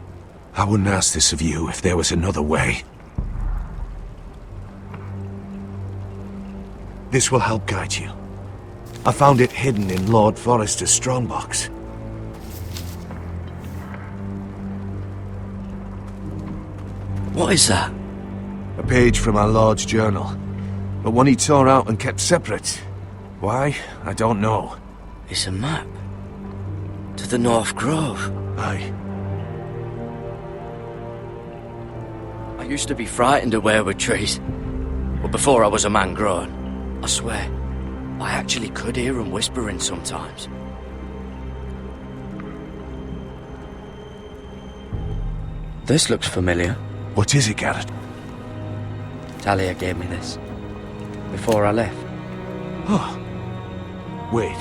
Speaker 20: I wouldn't ask this of you if there was another way. This will help guide you. I found it hidden in Lord Forrester's strongbox.
Speaker 7: What is that?
Speaker 20: A page from our Lord's journal. But one he tore out and kept separate. Why? I don't know.
Speaker 7: It's a map. To the North Grove.
Speaker 20: Aye.
Speaker 7: I used to be frightened of weirwood trees. But before I was a man grown, I swear, I actually could hear them whispering sometimes. This looks familiar.
Speaker 20: What is it, Garrett?
Speaker 7: Talia gave me this. Before I left.
Speaker 20: Oh. Wait.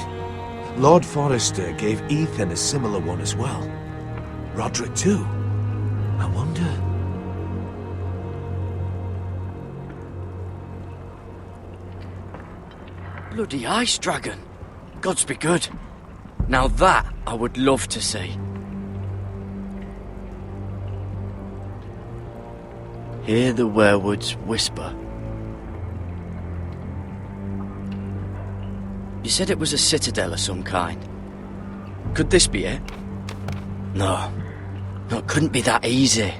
Speaker 20: Lord Forrester gave Ethan a similar one as well. Roderick too. I wonder...
Speaker 7: Bloody ice dragon. Gods be good. Now that I would love to see. Hear the werewoods whisper. You said it was a citadel of some kind. Could this be it? No. No, it couldn't be that easy.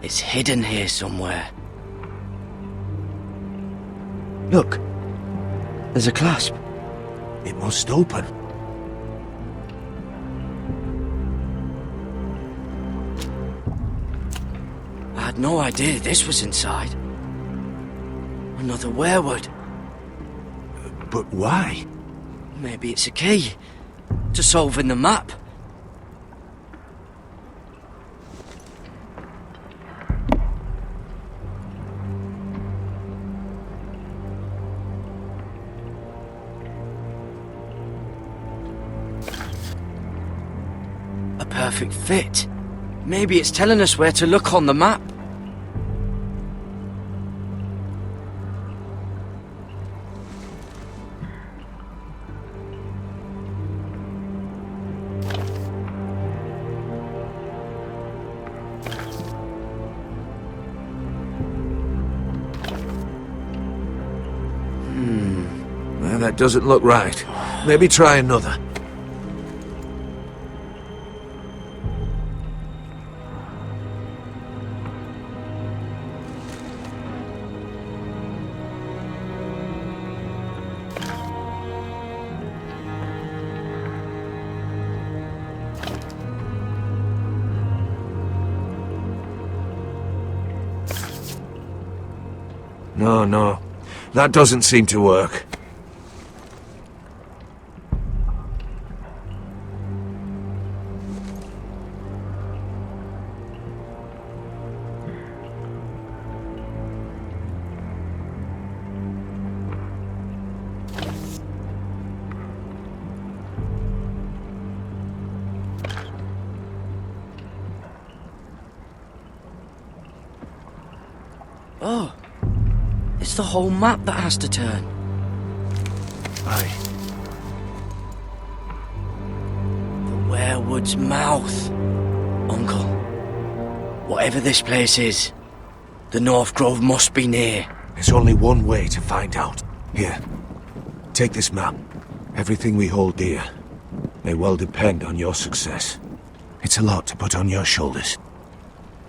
Speaker 7: It's hidden here somewhere. Look. There's a clasp.
Speaker 20: It must open.
Speaker 7: I had no idea this was inside. Another werewood.
Speaker 20: But why?
Speaker 7: Maybe it's a key to solving the map. A perfect fit. Maybe it's telling us where to look on the map.
Speaker 20: Well, that doesn't look right. Maybe try another. No. That doesn't seem to work.
Speaker 7: Oh. It's the whole map that has to turn.
Speaker 20: Aye.
Speaker 7: The werewood's mouth. Uncle, whatever this place is, the North Grove must be near.
Speaker 20: There's only one way to find out. Here, take this map. Everything we hold dear may well depend on your success. It's a lot to put on your shoulders.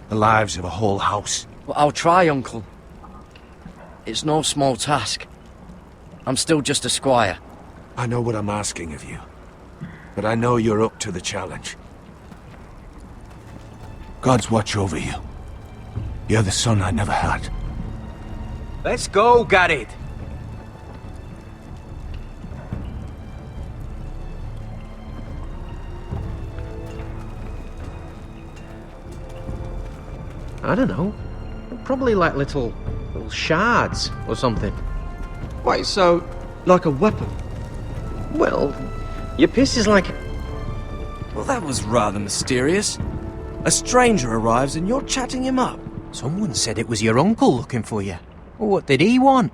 Speaker 20: The lives of a whole house.
Speaker 7: Well, I'll try, Uncle. It's no small task. I'm still just a squire.
Speaker 20: I know what I'm asking of you, but I know you're up to the challenge. God's watch over you. You're the son I never had.
Speaker 19: Let's go, Garrett. I don't know. Probably like little shards or something.
Speaker 17: Wait, so, like a weapon?
Speaker 19: Well, your piss is like...
Speaker 17: Well, that was rather mysterious. A stranger arrives and you're chatting him up.
Speaker 19: Someone said it was your uncle looking for you. What did he want?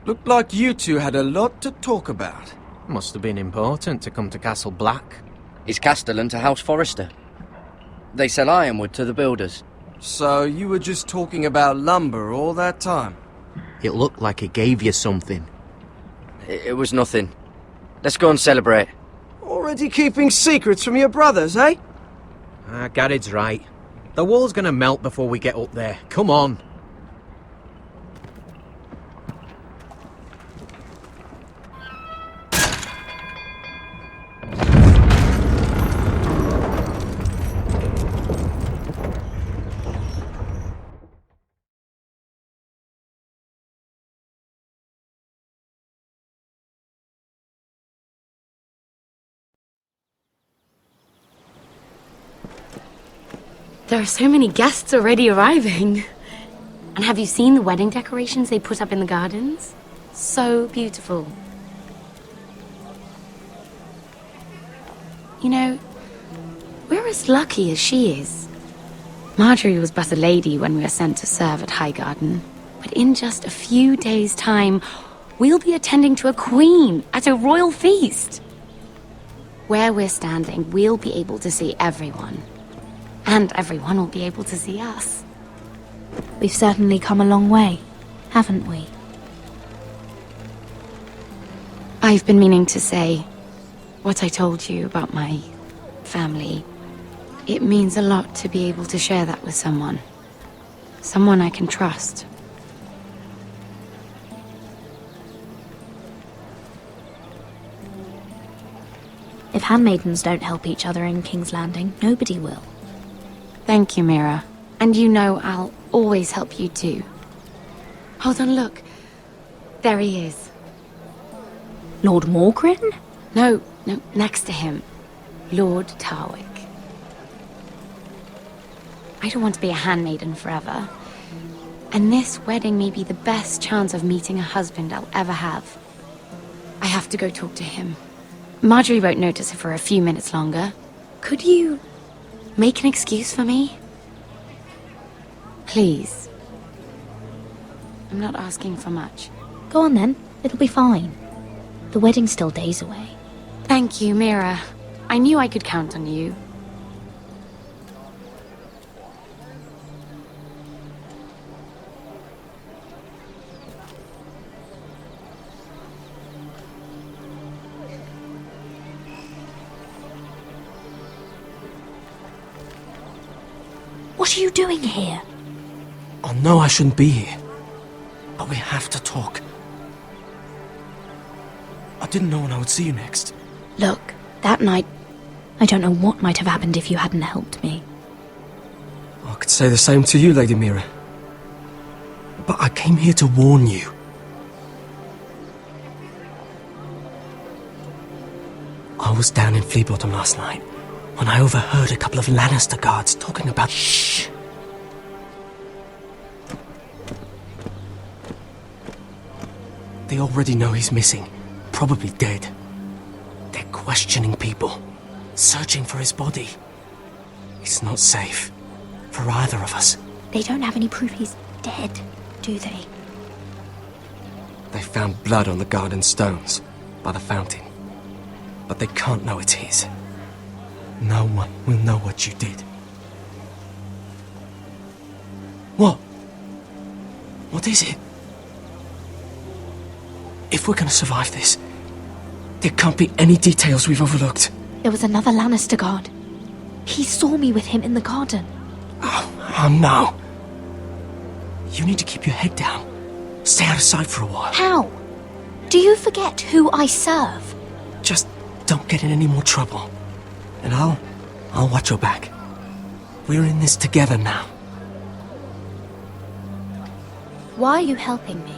Speaker 17: Looked like you two had a lot to talk about.
Speaker 19: Must have been important to come to Castle Black.
Speaker 7: It's castellan to House Forrester. They sell ironwood to the builders.
Speaker 17: So you were just talking about lumber all that time?
Speaker 19: It looked like it gave you something.
Speaker 7: It was nothing. Let's go and celebrate.
Speaker 17: Already keeping secrets from your brothers, eh?
Speaker 19: Garrett's right. The wall's gonna melt before we get up there. Come on.
Speaker 21: There are so many guests already arriving. And have you seen the wedding decorations they put up in the gardens? So beautiful. You know, we're as lucky as she is. Marjorie was but a lady when we were sent to serve at Highgarden. But in just a few days' time, we'll be attending to a queen at a royal feast. Where we're standing, we'll be able to see everyone. And everyone will be able to see us.
Speaker 8: We've certainly come a long way, haven't we?
Speaker 21: I've been meaning to say what I told you about my family. It means a lot to be able to share that with someone. Someone I can trust.
Speaker 8: If handmaidens don't help each other in King's Landing, nobody will.
Speaker 21: Thank you, Mira. And you know I'll always help you too. Hold on, look. There he is.
Speaker 8: Lord Morgrin?
Speaker 21: No, next to him. Lord Tarwick. I don't want to be a handmaiden forever. And this wedding may be the best chance of meeting a husband I'll ever have. I have to go talk to him. Marjorie won't notice it for a few minutes longer. Could you make an excuse for me? Please. I'm not asking for much.
Speaker 8: Go on then, it'll be fine. The wedding's still days away.
Speaker 21: Thank you, Mira. I knew I could count on you.
Speaker 8: What are you doing here?
Speaker 17: I know I shouldn't be here, but we have to talk. I didn't know when I would see you next.
Speaker 8: Look, that night, I don't know what might have happened if you hadn't helped me.
Speaker 17: I could say the same to you, Lady Mira. But I came here to warn you. I was down in Fleabottom last night when I overheard a couple of Lannister guards talking about... Shh! They already know he's missing, probably dead. They're questioning people, searching for his body. It's not safe for either of us.
Speaker 8: They don't have any proof he's dead, do they?
Speaker 17: They found blood on the garden stones by the fountain, but they can't know it's his. No one will know what you did. What? What is it? If we're gonna survive this, there can't be any details we've overlooked.
Speaker 8: There was another Lannister guard. He saw me with him in the garden.
Speaker 17: Oh no. You need to keep your head down. Stay out of sight for a while.
Speaker 8: How? Do you forget who I serve?
Speaker 17: Just don't get in any more trouble. And I'll watch your back. We're in this together now.
Speaker 8: Why are you helping me?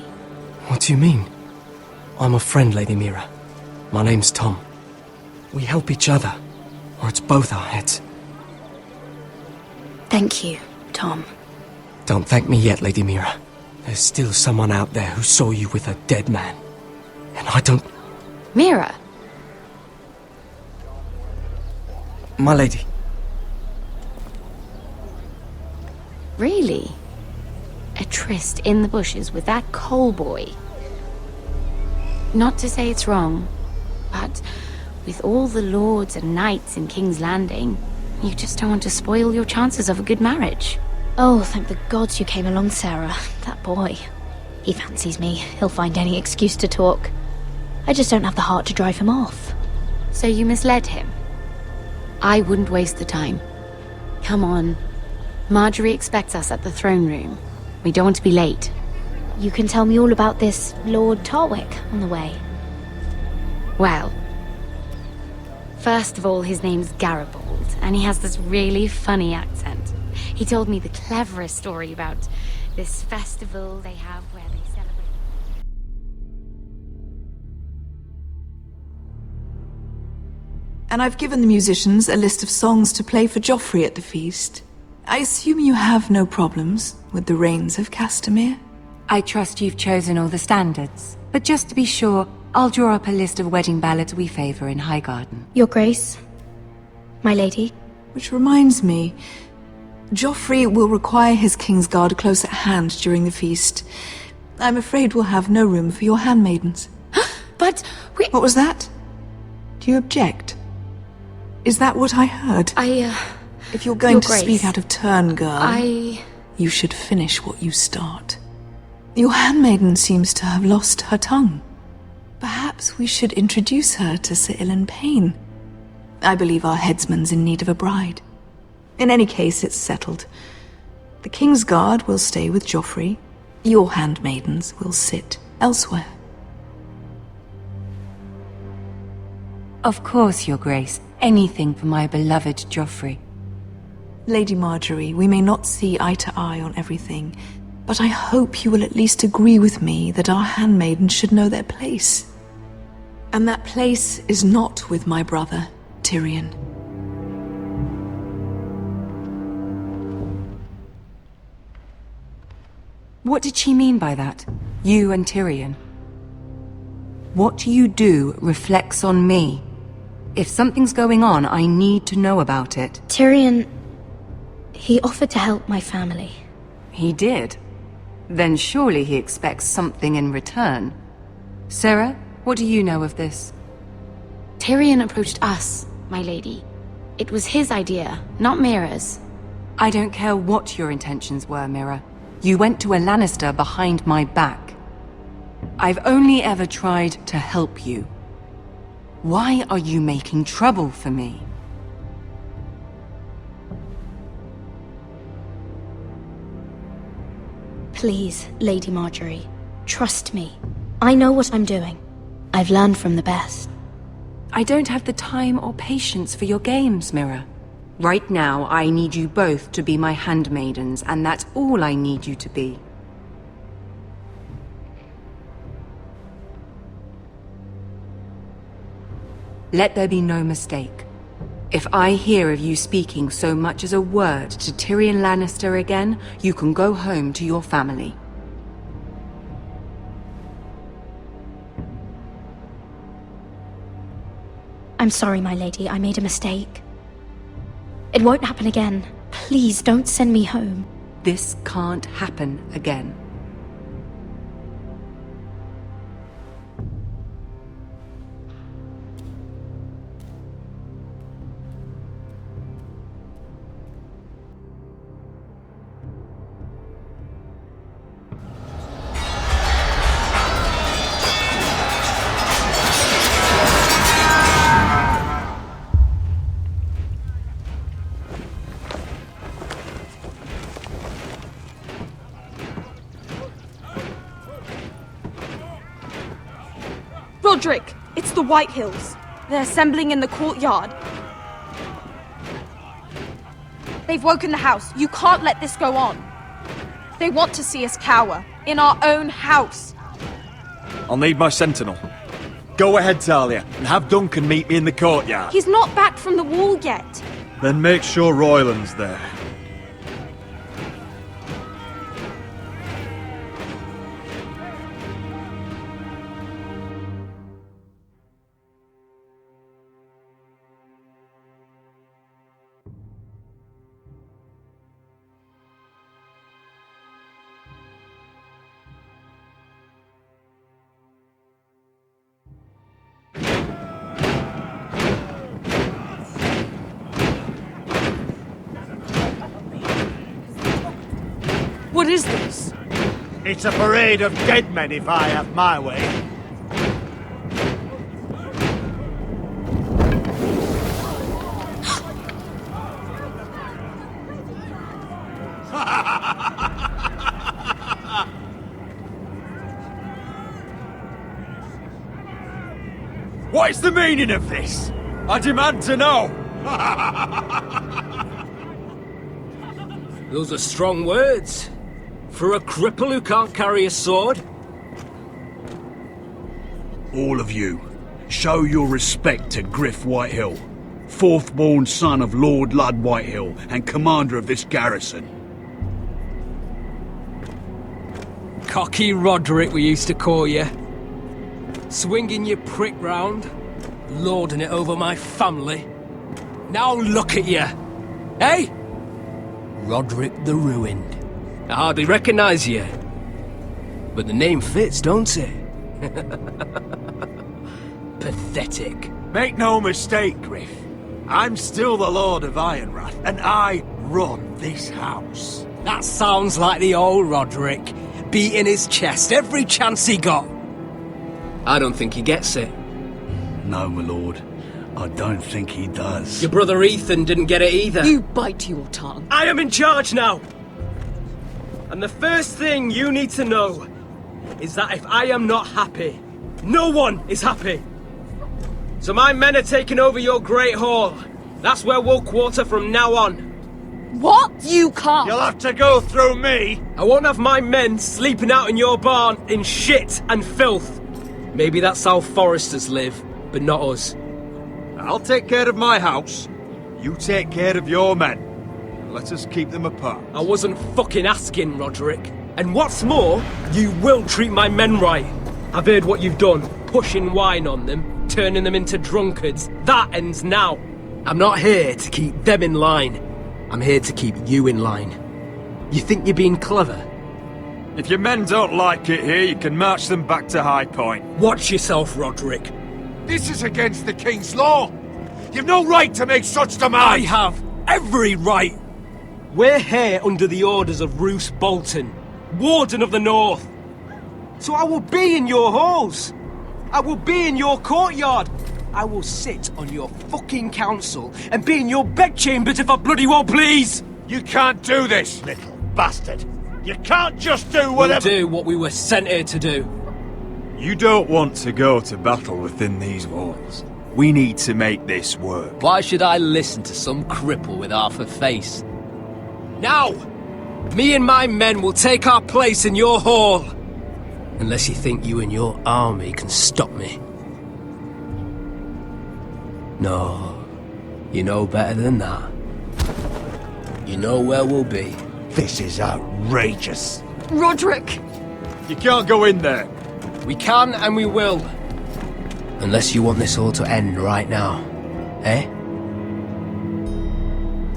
Speaker 17: What do you mean? I'm a friend, Lady Mira. My name's Tom. We help each other, or it's both our heads.
Speaker 8: Thank you, Tom.
Speaker 17: Don't thank me yet, Lady Mira. There's still someone out there who saw you with a dead man. And I don't...
Speaker 21: Mira!
Speaker 17: My lady.
Speaker 21: Really? A tryst in the bushes with that coal boy? Not to say it's wrong, but With all the lords and knights in King's Landing, you just don't want to spoil your chances of a good marriage.
Speaker 8: Oh, thank the gods you came along, Sarah. That boy. He fancies me. He'll find any excuse to talk. I just don't have the heart to drive him off.
Speaker 21: So you misled him? I wouldn't waste the time. Come on. Marjorie expects us at the throne room. We don't want to be late.
Speaker 8: You can tell me all about this Lord Tarwick on the way.
Speaker 21: Well, first of all, his name's Garibald, and he has this really funny accent. He told me the cleverest story about this festival they have where they celebrate.
Speaker 3: And I've given the musicians a list of songs to play for Joffrey at the feast. I assume you have no problems with the Rains of Castamere?
Speaker 15: I trust you've chosen all the standards. But just to be sure, I'll draw up a list of wedding ballads we favor in Highgarden.
Speaker 8: Your Grace, my lady.
Speaker 3: Which reminds me, Joffrey will require his Kingsguard close at hand during the feast. I'm afraid we'll have no room for your handmaidens.
Speaker 21: But we...
Speaker 3: What was that? Do you object? Is that what I heard? If you're going
Speaker 21: Your
Speaker 3: to
Speaker 21: Grace,
Speaker 3: speak out of turn, girl, you should finish what you start. Your handmaiden seems to have lost her tongue. Perhaps we should introduce her to Sir Ilan Payne. I believe our headsman's in need of a bride. In any case, it's settled. The Kingsguard will stay with Joffrey. Your handmaidens will sit elsewhere.
Speaker 15: Of course, Your Grace. Anything for my beloved Joffrey.
Speaker 3: Lady Marjorie, we may not see eye to eye on everything, but I hope you will at least agree with me that our handmaidens should know their place. And that place is not with my brother, Tyrion.
Speaker 15: What did she mean by that? You and Tyrion? What you do reflects on me. If something's going on, I need to know about it.
Speaker 8: Tyrion... he offered to help my family.
Speaker 15: He did? Then surely he expects something in return. Sarah, what do you know of this?
Speaker 21: Tyrion approached us, my lady. It was his idea, not Mira's.
Speaker 15: I don't care what your intentions were, Mira. You went to a Lannister behind my back. I've only ever tried to help you. Why are you making trouble for me?
Speaker 8: Please, Lady Marjorie, trust me. I know what I'm doing. I've learned from the best.
Speaker 15: I don't have the time or patience for your games, Mira. Right now, I need you both to be my handmaidens, and that's all I need you to be. Let there be no mistake. If I hear of you speaking so much as a word to Tyrion Lannister again, you can go home to your family.
Speaker 8: I'm sorry, my lady. I made a mistake. It won't happen again. Please don't send me home.
Speaker 15: This can't happen again.
Speaker 22: Roderick, it's the Whitehills. They're assembling in the courtyard. They've woken the house. You can't let this go on. They want to see us cower. In our own house.
Speaker 4: I'll need my sentinel. Go ahead, Talia, and have Duncan meet me in the courtyard.
Speaker 22: He's not back from the wall yet.
Speaker 6: Then make sure Royland's there.
Speaker 2: What is this?
Speaker 11: It's a parade of dead men if I have my way.
Speaker 14: What is the meaning of this? I demand to know!
Speaker 13: Those are strong words. For a cripple who can't carry a sword?
Speaker 6: All of you, show your respect to Griff Whitehill, fourth-born son of Lord Ludd Whitehill and commander of this garrison.
Speaker 13: Cocky Roderick, we used to call you. Swinging your prick round, lording it over my family. Now look at you, eh? Roderick the Ruined. I hardly recognise you. But the name fits, don't it? Pathetic.
Speaker 11: Make no mistake, Griff. I'm still the Lord of Ironrath, and I run this house.
Speaker 13: That sounds like the old Roderick, beating his chest every chance he got. I don't think he gets it.
Speaker 6: No, my lord. I don't think he does.
Speaker 13: Your brother Ethan didn't get it either.
Speaker 2: You bite your tongue.
Speaker 13: I am in charge now! And the first thing you need to know is that if I am not happy, no one is happy. So my men are taking over your Great Hall. That's where we'll quarter from now on.
Speaker 2: What? You can't!
Speaker 11: You'll have to go through me!
Speaker 13: I won't have my men sleeping out in your barn in shit and filth. Maybe that's how Foresters live, but not us.
Speaker 14: I'll take care of my house. You take care of your men. Let us keep them apart.
Speaker 13: I wasn't fucking asking, Roderick. And what's more, you will treat my men right. I've heard what you've done, pushing wine on them, turning them into drunkards. That ends now. I'm not here to keep them in line. I'm here to keep you in line. You think you're being clever?
Speaker 14: If your men don't like it here, you can march them back to High Point.
Speaker 13: Watch yourself, Roderick.
Speaker 5: This is against the King's law. You've no right to make such demands.
Speaker 13: I have every right. We're here under the orders of Roose Bolton, Warden of the North. So I will be in your halls. I will be in your courtyard. I will sit on your fucking council and be in your bedchambers if I bloody well please.
Speaker 11: You can't do this, little bastard. You can't just do whatever—
Speaker 13: We'll do what we were sent here to do.
Speaker 14: You don't want to go to battle within these walls. We need to make this work.
Speaker 13: Why should I listen to some cripple with half a face? Now! Me and my men will take our place in your hall. Unless you think you and your army can stop me. No, you know better than that. You know where we'll be.
Speaker 11: This is outrageous.
Speaker 2: Roderick!
Speaker 14: You can't go in there.
Speaker 13: We can and we will. Unless you want this all to end right now. Eh?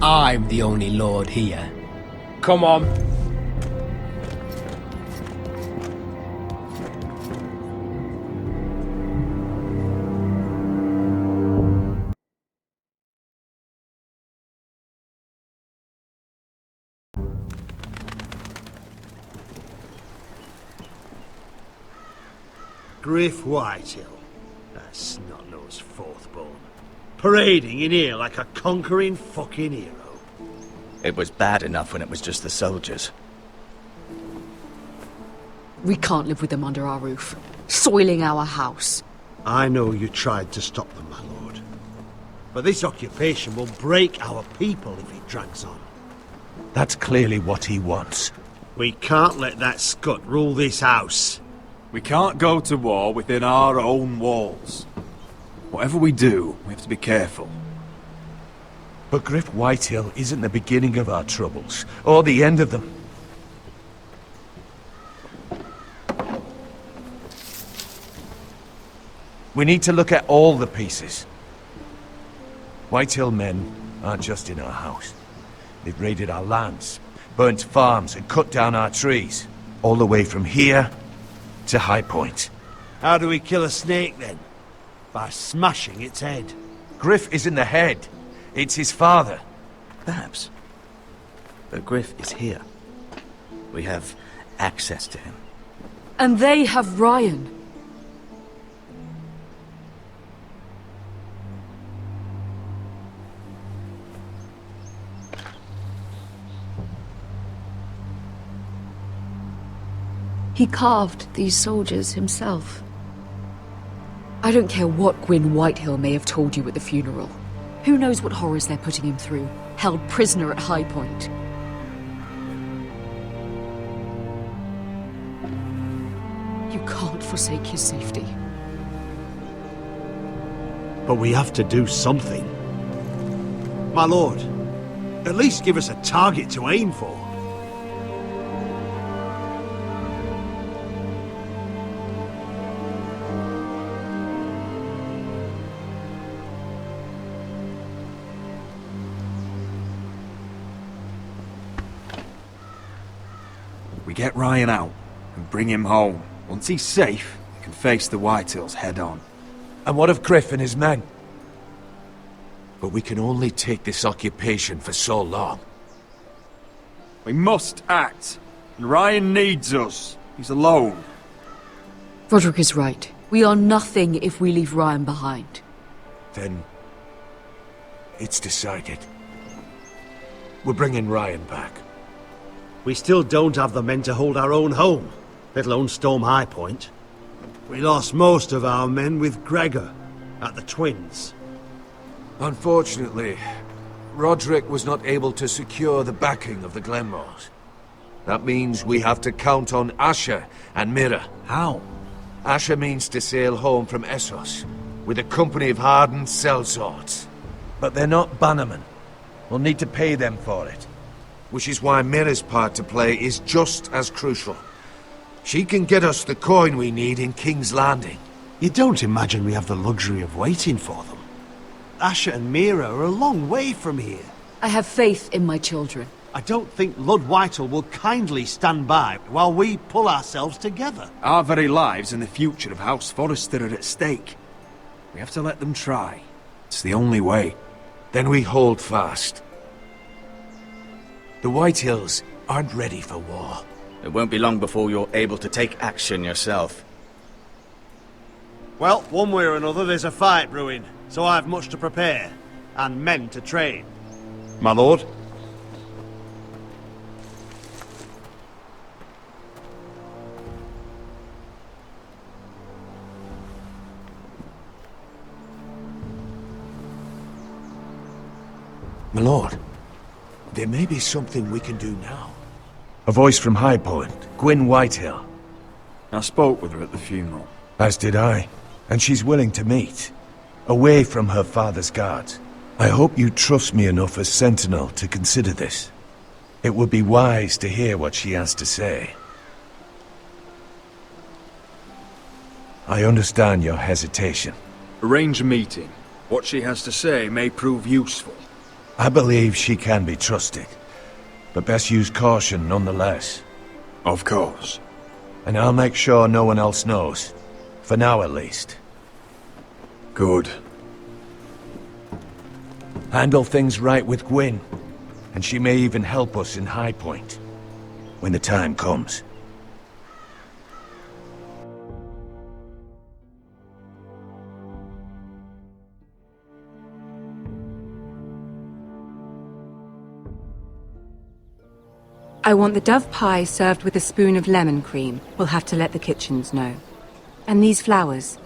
Speaker 13: I'm the only lord here. Come on.
Speaker 11: Griff Whitehill. That snot-nosed fourth-born. Parading in here like a conquering fucking hero.
Speaker 23: It was bad enough when it was just the soldiers.
Speaker 2: We can't live with them under our roof, soiling our house.
Speaker 11: I know you tried to stop them, my lord. But this occupation will break our people if it drags on.
Speaker 20: That's clearly what he wants.
Speaker 11: We can't let that scut rule this house.
Speaker 14: We can't go to war within our own walls. Whatever we do, we have to be careful.
Speaker 20: But Griff Whitehill isn't the beginning of our troubles, or the end of them. We need to look at all the pieces. Whitehill men aren't just in our house. They've raided our lands, burnt farms, and cut down our trees. All the way from here to High Point.
Speaker 11: How do we kill a snake, then? By smashing its head.
Speaker 20: Griff isn't the head. It's his father.
Speaker 4: Perhaps. But Griff is here.
Speaker 23: We have access to him.
Speaker 2: And they have Ryan. He carved these soldiers himself. I don't care what Gwyn Whitehill may have told you at the funeral. Who knows what horrors they're putting him through, held prisoner at High Point. You can't forsake his safety.
Speaker 11: But we have to do something. My lord, at least give us a target to aim for.
Speaker 9: We get Ryan out and bring him home. Once he's safe, we can face the Whitehills head on.
Speaker 20: And what of Griff and his men? But we can only take this occupation for so long.
Speaker 9: We must act. And Ryan needs us. He's alone.
Speaker 2: Roderick is right. We are nothing if we leave Ryan behind.
Speaker 20: Then... it's decided. We're bringing Ryan back.
Speaker 11: We still don't have the men to hold our own home, let alone storm High Point. We lost most of our men with Gregor at the Twins.
Speaker 20: Unfortunately, Roderick was not able to secure the backing of the Glenmores. That means we have to count on Asher and Mira.
Speaker 11: How?
Speaker 20: Asher means to sail home from Essos, with a company of hardened sellswords. But they're not bannermen. We'll need to pay them for it. Which is why Mira's part to play is just as crucial. She can get us the coin we need in King's Landing.
Speaker 11: You don't imagine we have the luxury of waiting for them? Asher and Mira are a long way from here.
Speaker 2: I have faith in my children.
Speaker 11: I don't think Lord Whitehall will kindly stand by while we pull ourselves together.
Speaker 9: Our very lives and the future of House Forrester are at stake. We have to let them try. It's the only way.
Speaker 20: Then we hold fast. The Whitehills aren't ready for war.
Speaker 23: It won't be long before you're able to take action yourself.
Speaker 11: Well, one way or another there's a fight brewing, so I've much to prepare, and men to train.
Speaker 6: My lord?
Speaker 20: My lord, there may be something we can do now.
Speaker 18: A voice from High Point, Gwyn Whitehill.
Speaker 9: I spoke with her at the funeral.
Speaker 18: As did I. And she's willing to meet. Away from her father's guards. I hope you trust me enough as Sentinel to consider this. It would be wise to hear what she has to say. I understand your hesitation.
Speaker 9: Arrange a meeting. What she has to say may prove useful.
Speaker 18: I believe she can be trusted. But best use caution nonetheless.
Speaker 9: Of course.
Speaker 18: And I'll make sure no one else knows. For now at least.
Speaker 9: Good.
Speaker 18: Handle things right with Gwyn. And she may even help us in High Point. When the time comes.
Speaker 15: I want the dove pie served with a spoon of lemon cream. We'll have to let the kitchens know. And these flowers.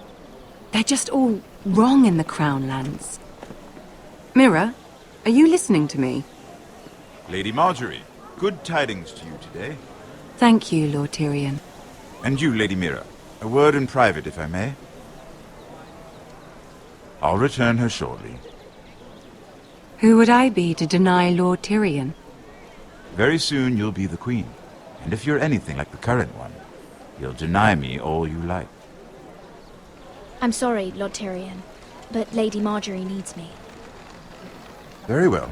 Speaker 15: They're just all wrong in the Crown lands. Mira, are you listening to me?
Speaker 10: Lady Marjorie, good tidings to you today.
Speaker 15: Thank you, Lord Tyrion.
Speaker 10: And you, Lady Mira. A word in private, if I may. I'll return her shortly.
Speaker 15: Who would I be to deny Lord Tyrion?
Speaker 10: Very soon you'll be the queen. And if you're anything like the current one, you'll deny me all you like.
Speaker 8: I'm sorry, Lord Tyrion, but Lady Marjorie needs me.
Speaker 10: Very well.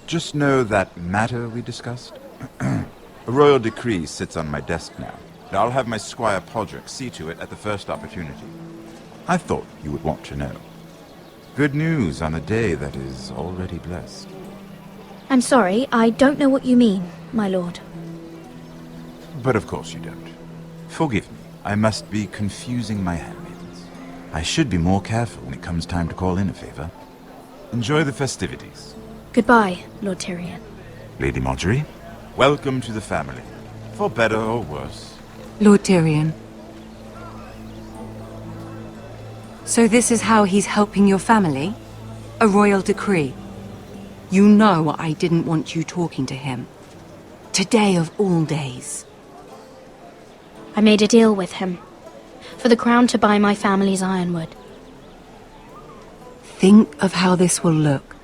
Speaker 10: Just know that matter we discussed? A royal decree sits on my desk now, and I'll have my squire Podrick see to it at the first opportunity. I thought you would want to know. Good news on a day that is already blessed.
Speaker 8: I'm sorry, I don't know what you mean, my lord.
Speaker 10: But of course you don't. Forgive me, I must be confusing my handmaidens. I should be more careful when it comes time to call in a favor. Enjoy the festivities.
Speaker 8: Goodbye, Lord Tyrion.
Speaker 10: Lady Marjorie, welcome to the family. For better or worse.
Speaker 1: Lord Tyrion. So this is how he's helping your family? A royal decree? You know I didn't want you talking to him. Today of all days.
Speaker 8: I made a deal with him. For the crown to buy my family's ironwood.
Speaker 1: Think of how this will look.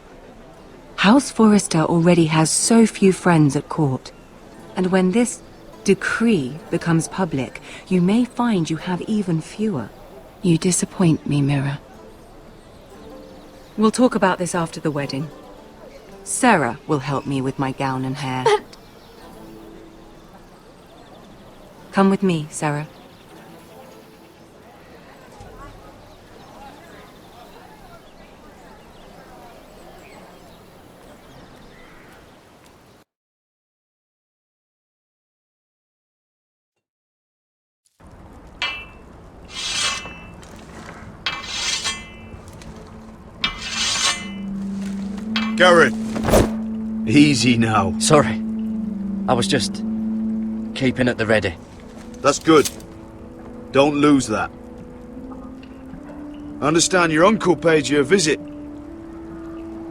Speaker 1: House Forrester already has so few friends at court. And when this decree becomes public, you may find you have even fewer. You disappoint me, Mira. We'll talk about this after the wedding. Sarah will help me with my gown and hair. Come with me, Sarah.
Speaker 6: Garrett! Easy now.
Speaker 7: Sorry. I was just keeping at the ready.
Speaker 6: That's good. Don't lose that. I understand your uncle paid you a visit.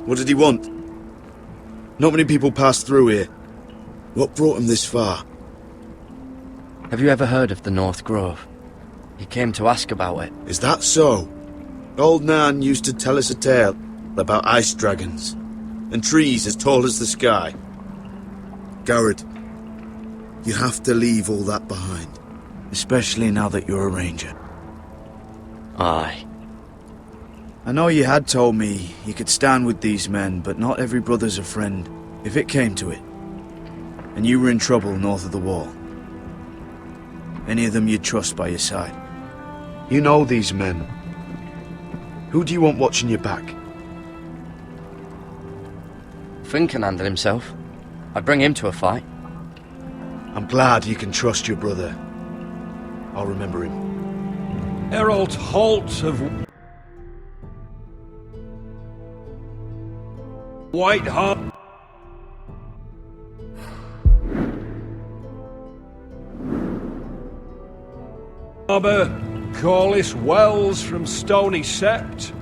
Speaker 6: What did he want? Not many people pass through here. What brought him this far?
Speaker 7: Have you ever heard of the North Grove? He came to ask about it.
Speaker 6: Is that so? Old Nan used to tell us a tale about ice dragons and trees as tall as the sky. Garrett, you have to leave all that behind, especially now that you're a ranger.
Speaker 7: Aye.
Speaker 6: I know you had told me you could stand with these men, but not every brother's a friend, if it came to it. And you were in trouble north of the wall. Any of them you'd trust by your side. You know these men. Who do you want watching your back?
Speaker 7: Finn can handle himself. I'd bring him to a fight.
Speaker 6: I'm glad you can trust your brother. I'll remember him.
Speaker 14: Herald Holt of White Harbour. Corliss Wells from Stony Sept.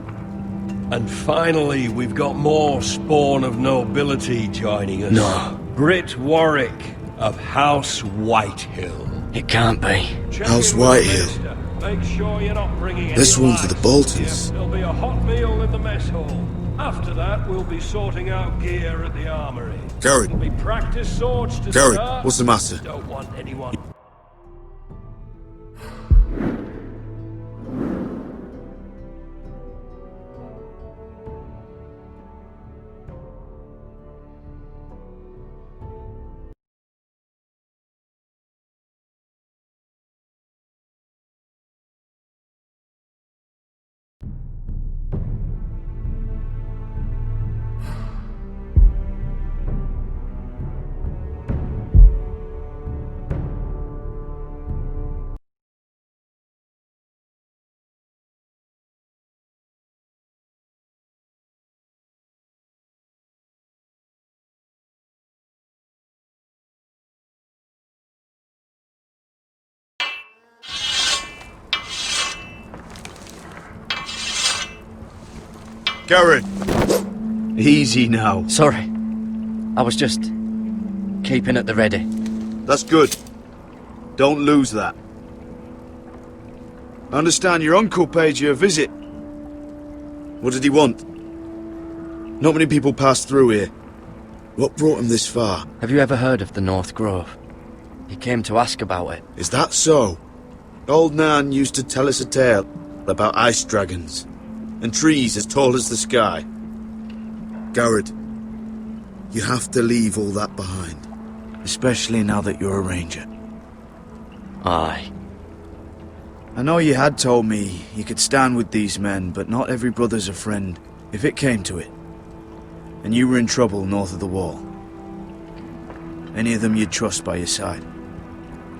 Speaker 14: And finally, we've got more spawn of nobility joining us.
Speaker 6: No.
Speaker 14: Britt Warwick of House Whitehill.
Speaker 7: It can't be.
Speaker 6: House Whitehill.
Speaker 14: Make sure you're not bringing
Speaker 6: This
Speaker 14: any
Speaker 6: one's for the
Speaker 14: lights.
Speaker 6: Boltons.
Speaker 14: There'll be a hot meal in the mess hall. After that, we'll be sorting out gear at the armory.
Speaker 6: Garrett.
Speaker 14: It'll be practice swords to
Speaker 6: Garrett,
Speaker 14: start.
Speaker 6: what's the matter?
Speaker 14: Don't want anyone.
Speaker 6: Garrett! Easy now.
Speaker 7: Sorry. I was just keeping at the ready.
Speaker 6: That's good. Don't lose that. I understand your uncle paid you a visit. What did he want? Not many people pass through here. What brought him this far?
Speaker 7: Have you ever heard of the North Grove? He came to ask about it.
Speaker 6: Is that so? Old Nan used to tell us a tale about ice dragons and trees as tall as the sky. Garrett, you have to leave all that behind, especially now that you're a ranger.
Speaker 7: Aye.
Speaker 6: I know you had told me you could stand with these men, but not every brother's a friend, if it came to it. And you were in trouble north of the wall. Any of them you'd trust by your side.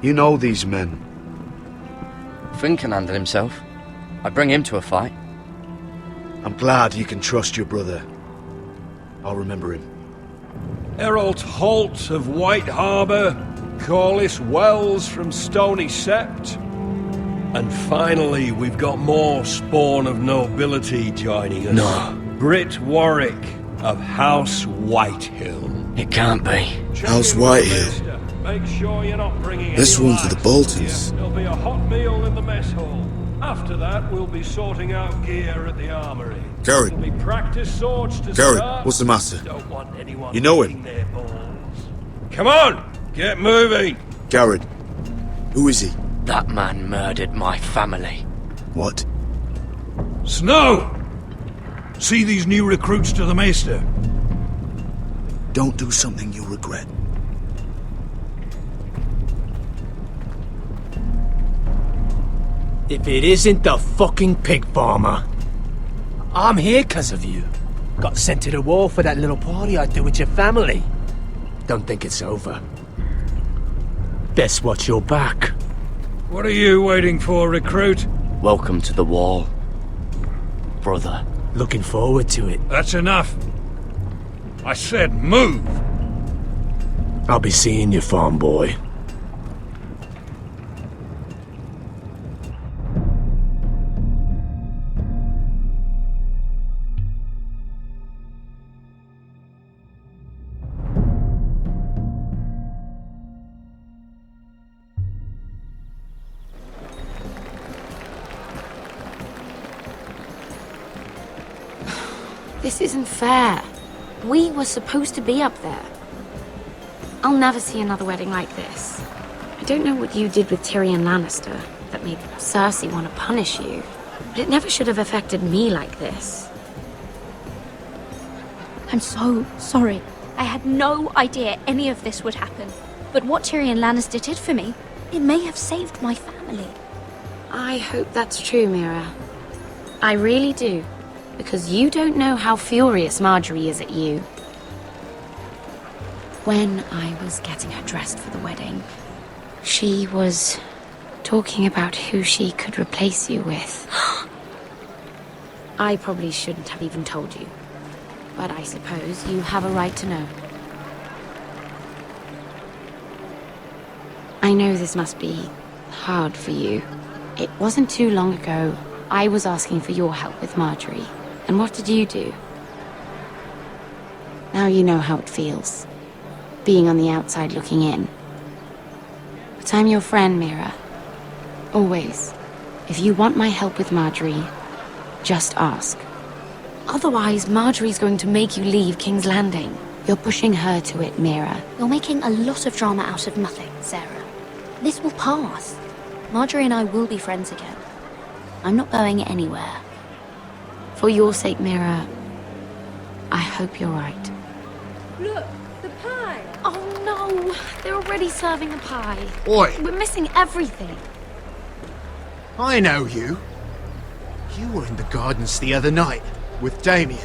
Speaker 6: You know these men.
Speaker 7: Finn can handle himself. I bring him to a fight.
Speaker 6: I'm glad you can trust your brother. I'll remember him.
Speaker 14: Errol Holt of White Harbour, Corliss Wells from Stony Sept. And finally, we've got more spawn of nobility joining us.
Speaker 17: No.
Speaker 14: Britt Warwick of House Whitehill.
Speaker 7: It can't be.
Speaker 17: House Whitehill.
Speaker 14: Make sure you're not bringing
Speaker 17: This
Speaker 14: any
Speaker 17: one's for the
Speaker 14: lads.
Speaker 17: Boltons.
Speaker 14: There'll be a hot meal in the mess hall. After that, we'll be sorting out gear at the armory.
Speaker 17: Gary.
Speaker 14: There'll be practice swords to
Speaker 17: Gary,
Speaker 14: start.
Speaker 17: what's the matter?
Speaker 14: Don't want anyone
Speaker 17: You know him?
Speaker 14: licking their balls. Come on, get moving.
Speaker 17: Garrett. Who is he?
Speaker 7: That man murdered my family.
Speaker 17: What?
Speaker 14: Snow! See these new recruits to the Maester.
Speaker 17: Don't do something you'll regret.
Speaker 13: If it isn't the fucking pig farmer. I'm here 'cause of you. Got sent to the war for that little party I did with your family. Don't think it's over. Best watch your back.
Speaker 14: What are you waiting for, recruit?
Speaker 7: Welcome to the wall, brother.
Speaker 13: Looking forward to it.
Speaker 14: That's enough. I said move.
Speaker 13: I'll be seeing you, farm boy.
Speaker 21: This isn't fair. We were supposed to be up there. I'll never see another wedding like this. I don't know what you did with Tyrion Lannister that made Cersei want to punish you, but it never should have affected me like this.
Speaker 8: I'm so sorry. I had no idea any of this would happen. But what Tyrion Lannister did for me, it may have saved my family.
Speaker 21: I hope that's true, Mira. I really do. Because you don't know how furious Marjorie is at you. When I was getting her dressed for the wedding, she was talking about who she could replace you with. I probably shouldn't have even told you, but I suppose you have a right to know. I know this must be hard for you. It wasn't too long ago I was asking for your help with Marjorie. And what did you do? Now you know how it feels, being on the outside looking in. But I'm your friend, Mira. Always. If you want my help with Marjorie, just ask. Otherwise, Marjorie's going to make you leave King's Landing. You're pushing her to it, Mira.
Speaker 8: You're making a lot of drama out of nothing, Sarah. This will pass. Marjorie and I will be friends again. I'm not going anywhere.
Speaker 21: For your sake, Mira, I hope you're right.
Speaker 22: Look, the pie!
Speaker 21: Oh no! They're already serving the pie.
Speaker 5: Oi!
Speaker 21: We're missing everything.
Speaker 5: I know you. You were in the gardens the other night with Damien.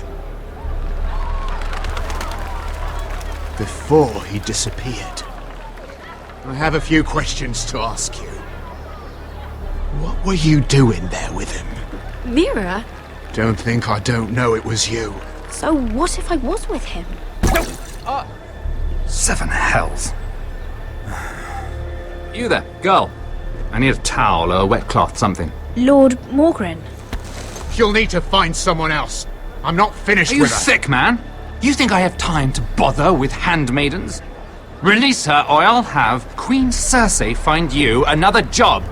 Speaker 5: Before he disappeared. I have a few questions to ask you. What were you doing there with him?
Speaker 21: Mira?
Speaker 5: Don't think I don't know it was you.
Speaker 8: So what if I was with him?
Speaker 12: Seven hells. You there, girl. I need a towel or a wet cloth, something.
Speaker 8: Lord Morgren.
Speaker 5: You'll need to find someone else. I'm not finished
Speaker 12: Are you
Speaker 5: with her.
Speaker 12: sick, man? You think I have time to bother with handmaidens? Release her or I'll have Queen Cersei find you another job.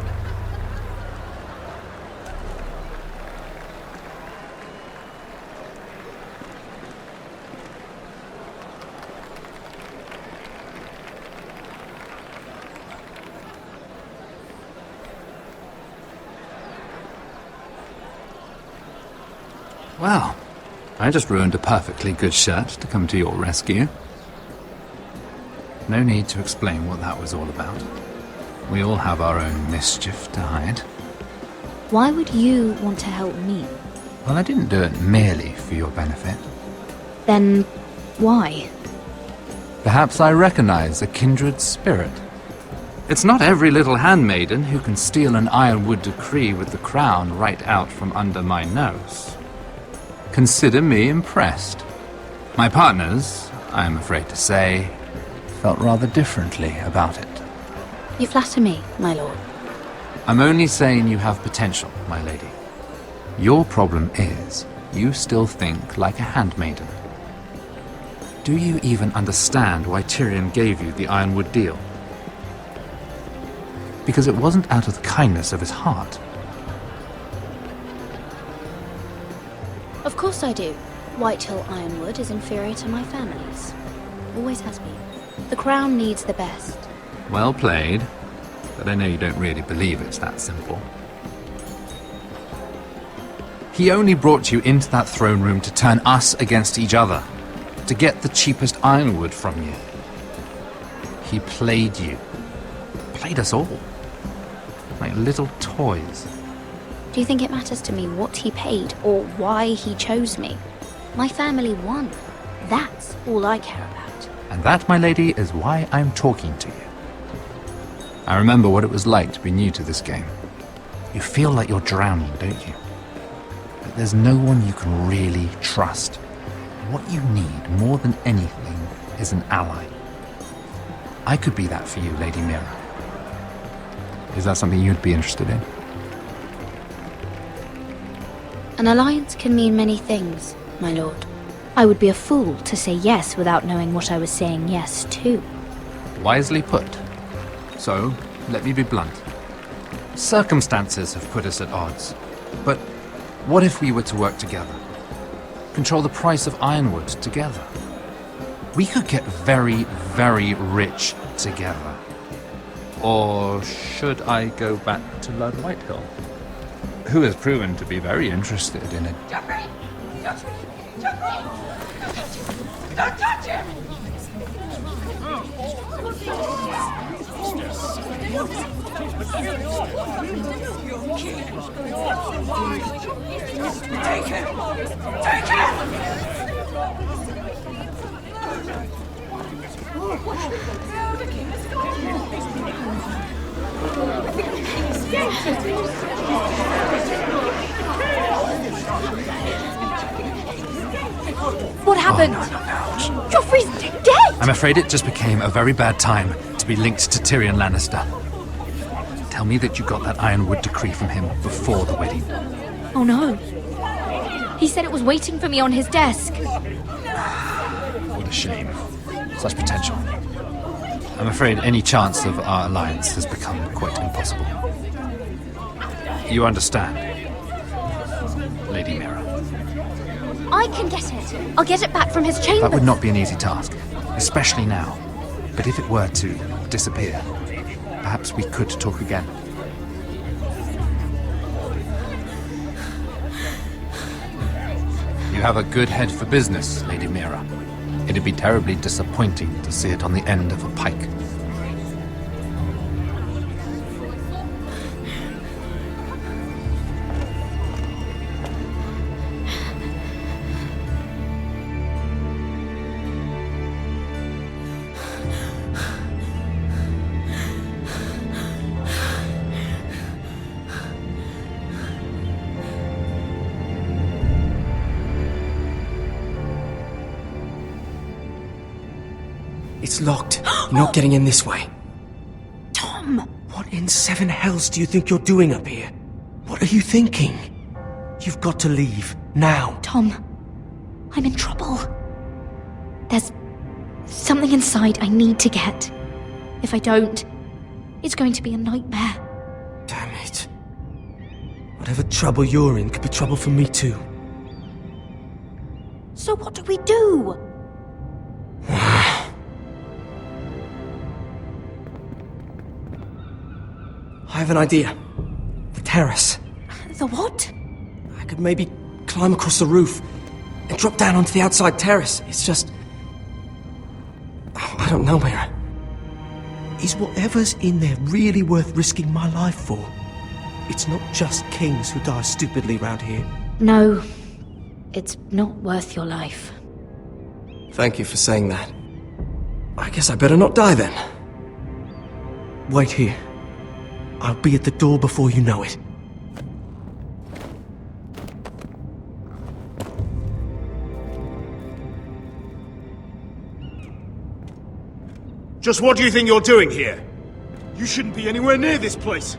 Speaker 12: Well, I just ruined a perfectly good shirt to come to your rescue. No need to explain what that was all about. We all have our own mischief to hide.
Speaker 8: Why would you want to help me?
Speaker 12: Well, I didn't do it merely for your benefit.
Speaker 8: Then why?
Speaker 12: Perhaps I recognize a kindred spirit. It's not every little handmaiden who can steal an ironwood decree with the crown right out from under my nose. Consider me impressed. My partners, I am afraid to say, felt rather differently about it.
Speaker 8: You flatter me, my lord.
Speaker 12: I'm only saying you have potential, my lady. Your problem is, you still think like a handmaiden. Do you even understand why Tyrion gave you the Ironwood deal? Because it wasn't out of the kindness of his heart.
Speaker 8: Of course I do. Whitehill Ironwood is inferior to my family's. Always has been. The crown needs the best.
Speaker 12: Well played, but I know you don't really believe it's that simple. He only brought you into that throne room to turn us against each other, to get the cheapest ironwood from you. He played you. Played us all. Like little toys.
Speaker 8: Do you think it matters to me what he paid or why he chose me? My family won. That's all I care about.
Speaker 12: And that, my lady, is why I'm talking to you. I remember what it was like to be new to this game. You feel like you're drowning, don't you? But there's no one you can really trust. What you need, more than anything, is an ally. I could be that for you, Lady Mira. Is that something you'd be interested in?
Speaker 8: An alliance can mean many things, my lord. I would be a fool to say yes without knowing what I was saying yes to.
Speaker 12: Wisely put. So, let me be blunt. Circumstances have put us at odds. But what if we were to work together? Control the price of ironwood together? We could get very, very rich together. Or should I go back to Lord Whitehill, who has proven to be very interested in it?
Speaker 3: Jeffrey! Jeffrey! Jeffrey! Don't touch him! Take him! Take
Speaker 8: What happened? Joffrey's dead!
Speaker 12: I'm afraid it just became a very bad time to be linked to Tyrion Lannister. Tell me that you got that Ironwood decree from him before the wedding.
Speaker 8: Oh no. He said it was waiting for me on his desk.
Speaker 12: What a shame. Such potential. I'm afraid any chance of our alliance has become quite impossible. You understand, Lady Mira?
Speaker 8: I can get it. I'll get it back from his chamber.
Speaker 12: That would not be an easy task, especially now. But if it were to disappear, perhaps we could talk again. You have a good head for business, Lady Mira. It'd be terribly disappointing to see it on the end of a pike.
Speaker 17: It's locked. You're not getting in this way.
Speaker 8: Tom!
Speaker 17: What in seven hells do you think you're doing up here? What are you thinking? You've got to leave. Now.
Speaker 8: Tom, I'm in trouble. There's something inside I need to get. If I don't, it's going to be a nightmare.
Speaker 17: Damn it. Whatever trouble you're in could be trouble for me too.
Speaker 8: So what do we do?
Speaker 17: I have an idea. The terrace.
Speaker 8: The what?
Speaker 17: I could maybe climb across the roof and drop down onto the outside terrace. It's just... I don't know, Mira. Is whatever's in there really worth risking my life for? It's not just kings who die stupidly round here.
Speaker 8: No, it's not worth your life.
Speaker 17: Thank you for saying that. I guess I better not die then. Wait here. I'll be at the door before you know it.
Speaker 6: Just what do you think you're doing here? You shouldn't be anywhere near this place.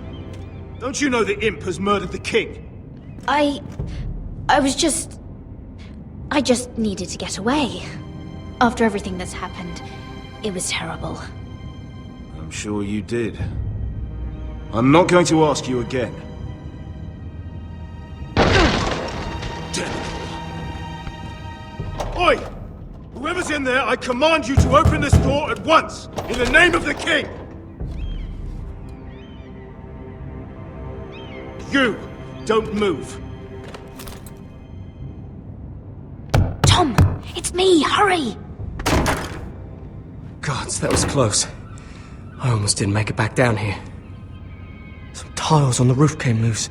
Speaker 6: Don't you know the imp has murdered the king?
Speaker 8: I just needed to get away. After everything that's happened, it was terrible.
Speaker 6: I'm sure you did. I'm not going to ask you again. Oi! Whoever's in there, I command you to open this door at once! In the name of the king! You! Don't move!
Speaker 8: Tom! It's me! Hurry!
Speaker 17: Gods, that was close. I almost didn't make it back down here. Some tiles on the roof came loose.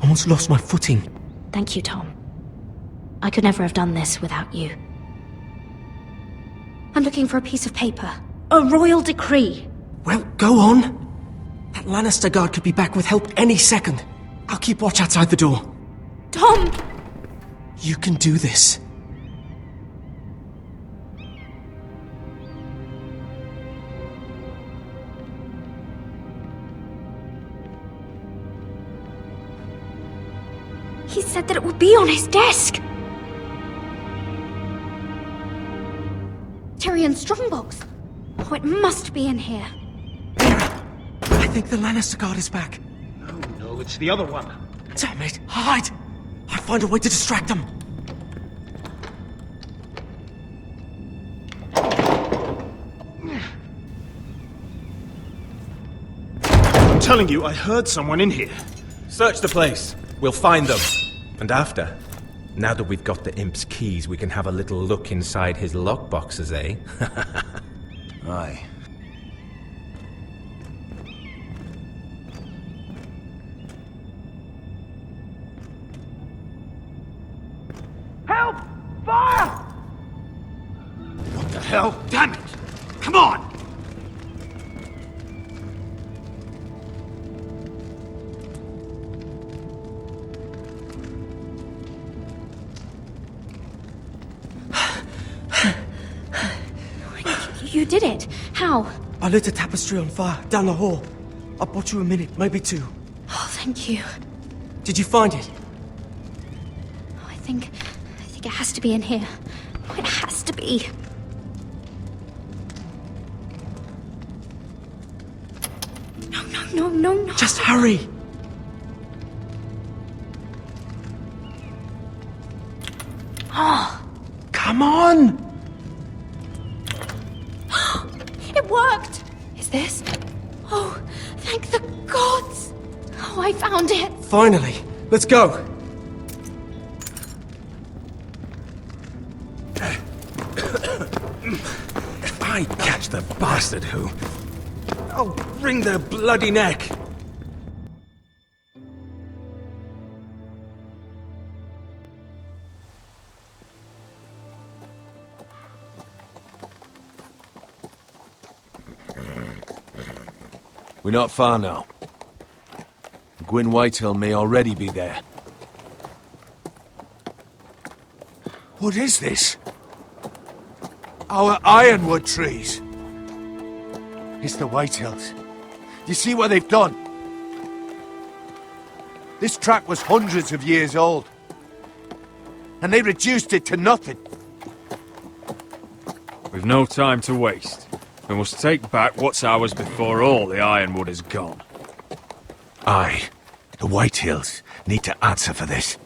Speaker 17: Almost lost my footing.
Speaker 8: Thank you, Tom. I could never have done this without you. I'm looking for a piece of paper. A royal decree.
Speaker 17: Well, go on. That Lannister guard could be back with help any second. I'll keep watch outside the door.
Speaker 8: Tom!
Speaker 17: You can do this.
Speaker 8: He said that it would be on his desk. Tyrion Strongbox. Oh, it must be in here.
Speaker 17: I think the Lannister guard is back.
Speaker 6: No, it's the other one.
Speaker 17: Damn it! Hide! I'll find a way to distract them.
Speaker 6: I'm telling you, I heard someone in here.
Speaker 4: Search the place. We'll find them. And after, now that we've got the imp's keys, we can have a little look inside his lockboxes, eh?
Speaker 9: Aye.
Speaker 6: Help! Fire! What the hell? Damn it! Come on!
Speaker 8: You did it. How?
Speaker 17: I lit a tapestry on fire down the hall. I bought you a minute, maybe two.
Speaker 8: Oh, thank you.
Speaker 17: Did you find it?
Speaker 8: Oh, I think it has to be in here. Oh, it has to be. No.
Speaker 17: Just hurry.
Speaker 8: Oh.
Speaker 17: Come on!
Speaker 8: It worked! Is this? Oh, thank the gods! Oh, I found it!
Speaker 17: Finally! Let's go!
Speaker 4: If I catch the bastard who... I'll wring their bloody neck!
Speaker 20: We're not far now. Gwyn Whitehill may already be there. What is this? Our ironwood trees. It's the Whitehills. You see what they've done? This track was hundreds of years old. And they reduced it to nothing.
Speaker 16: We've no time to waste. We must take back what's ours before all the ironwood is gone.
Speaker 20: Aye. The Whitehills need to answer for this.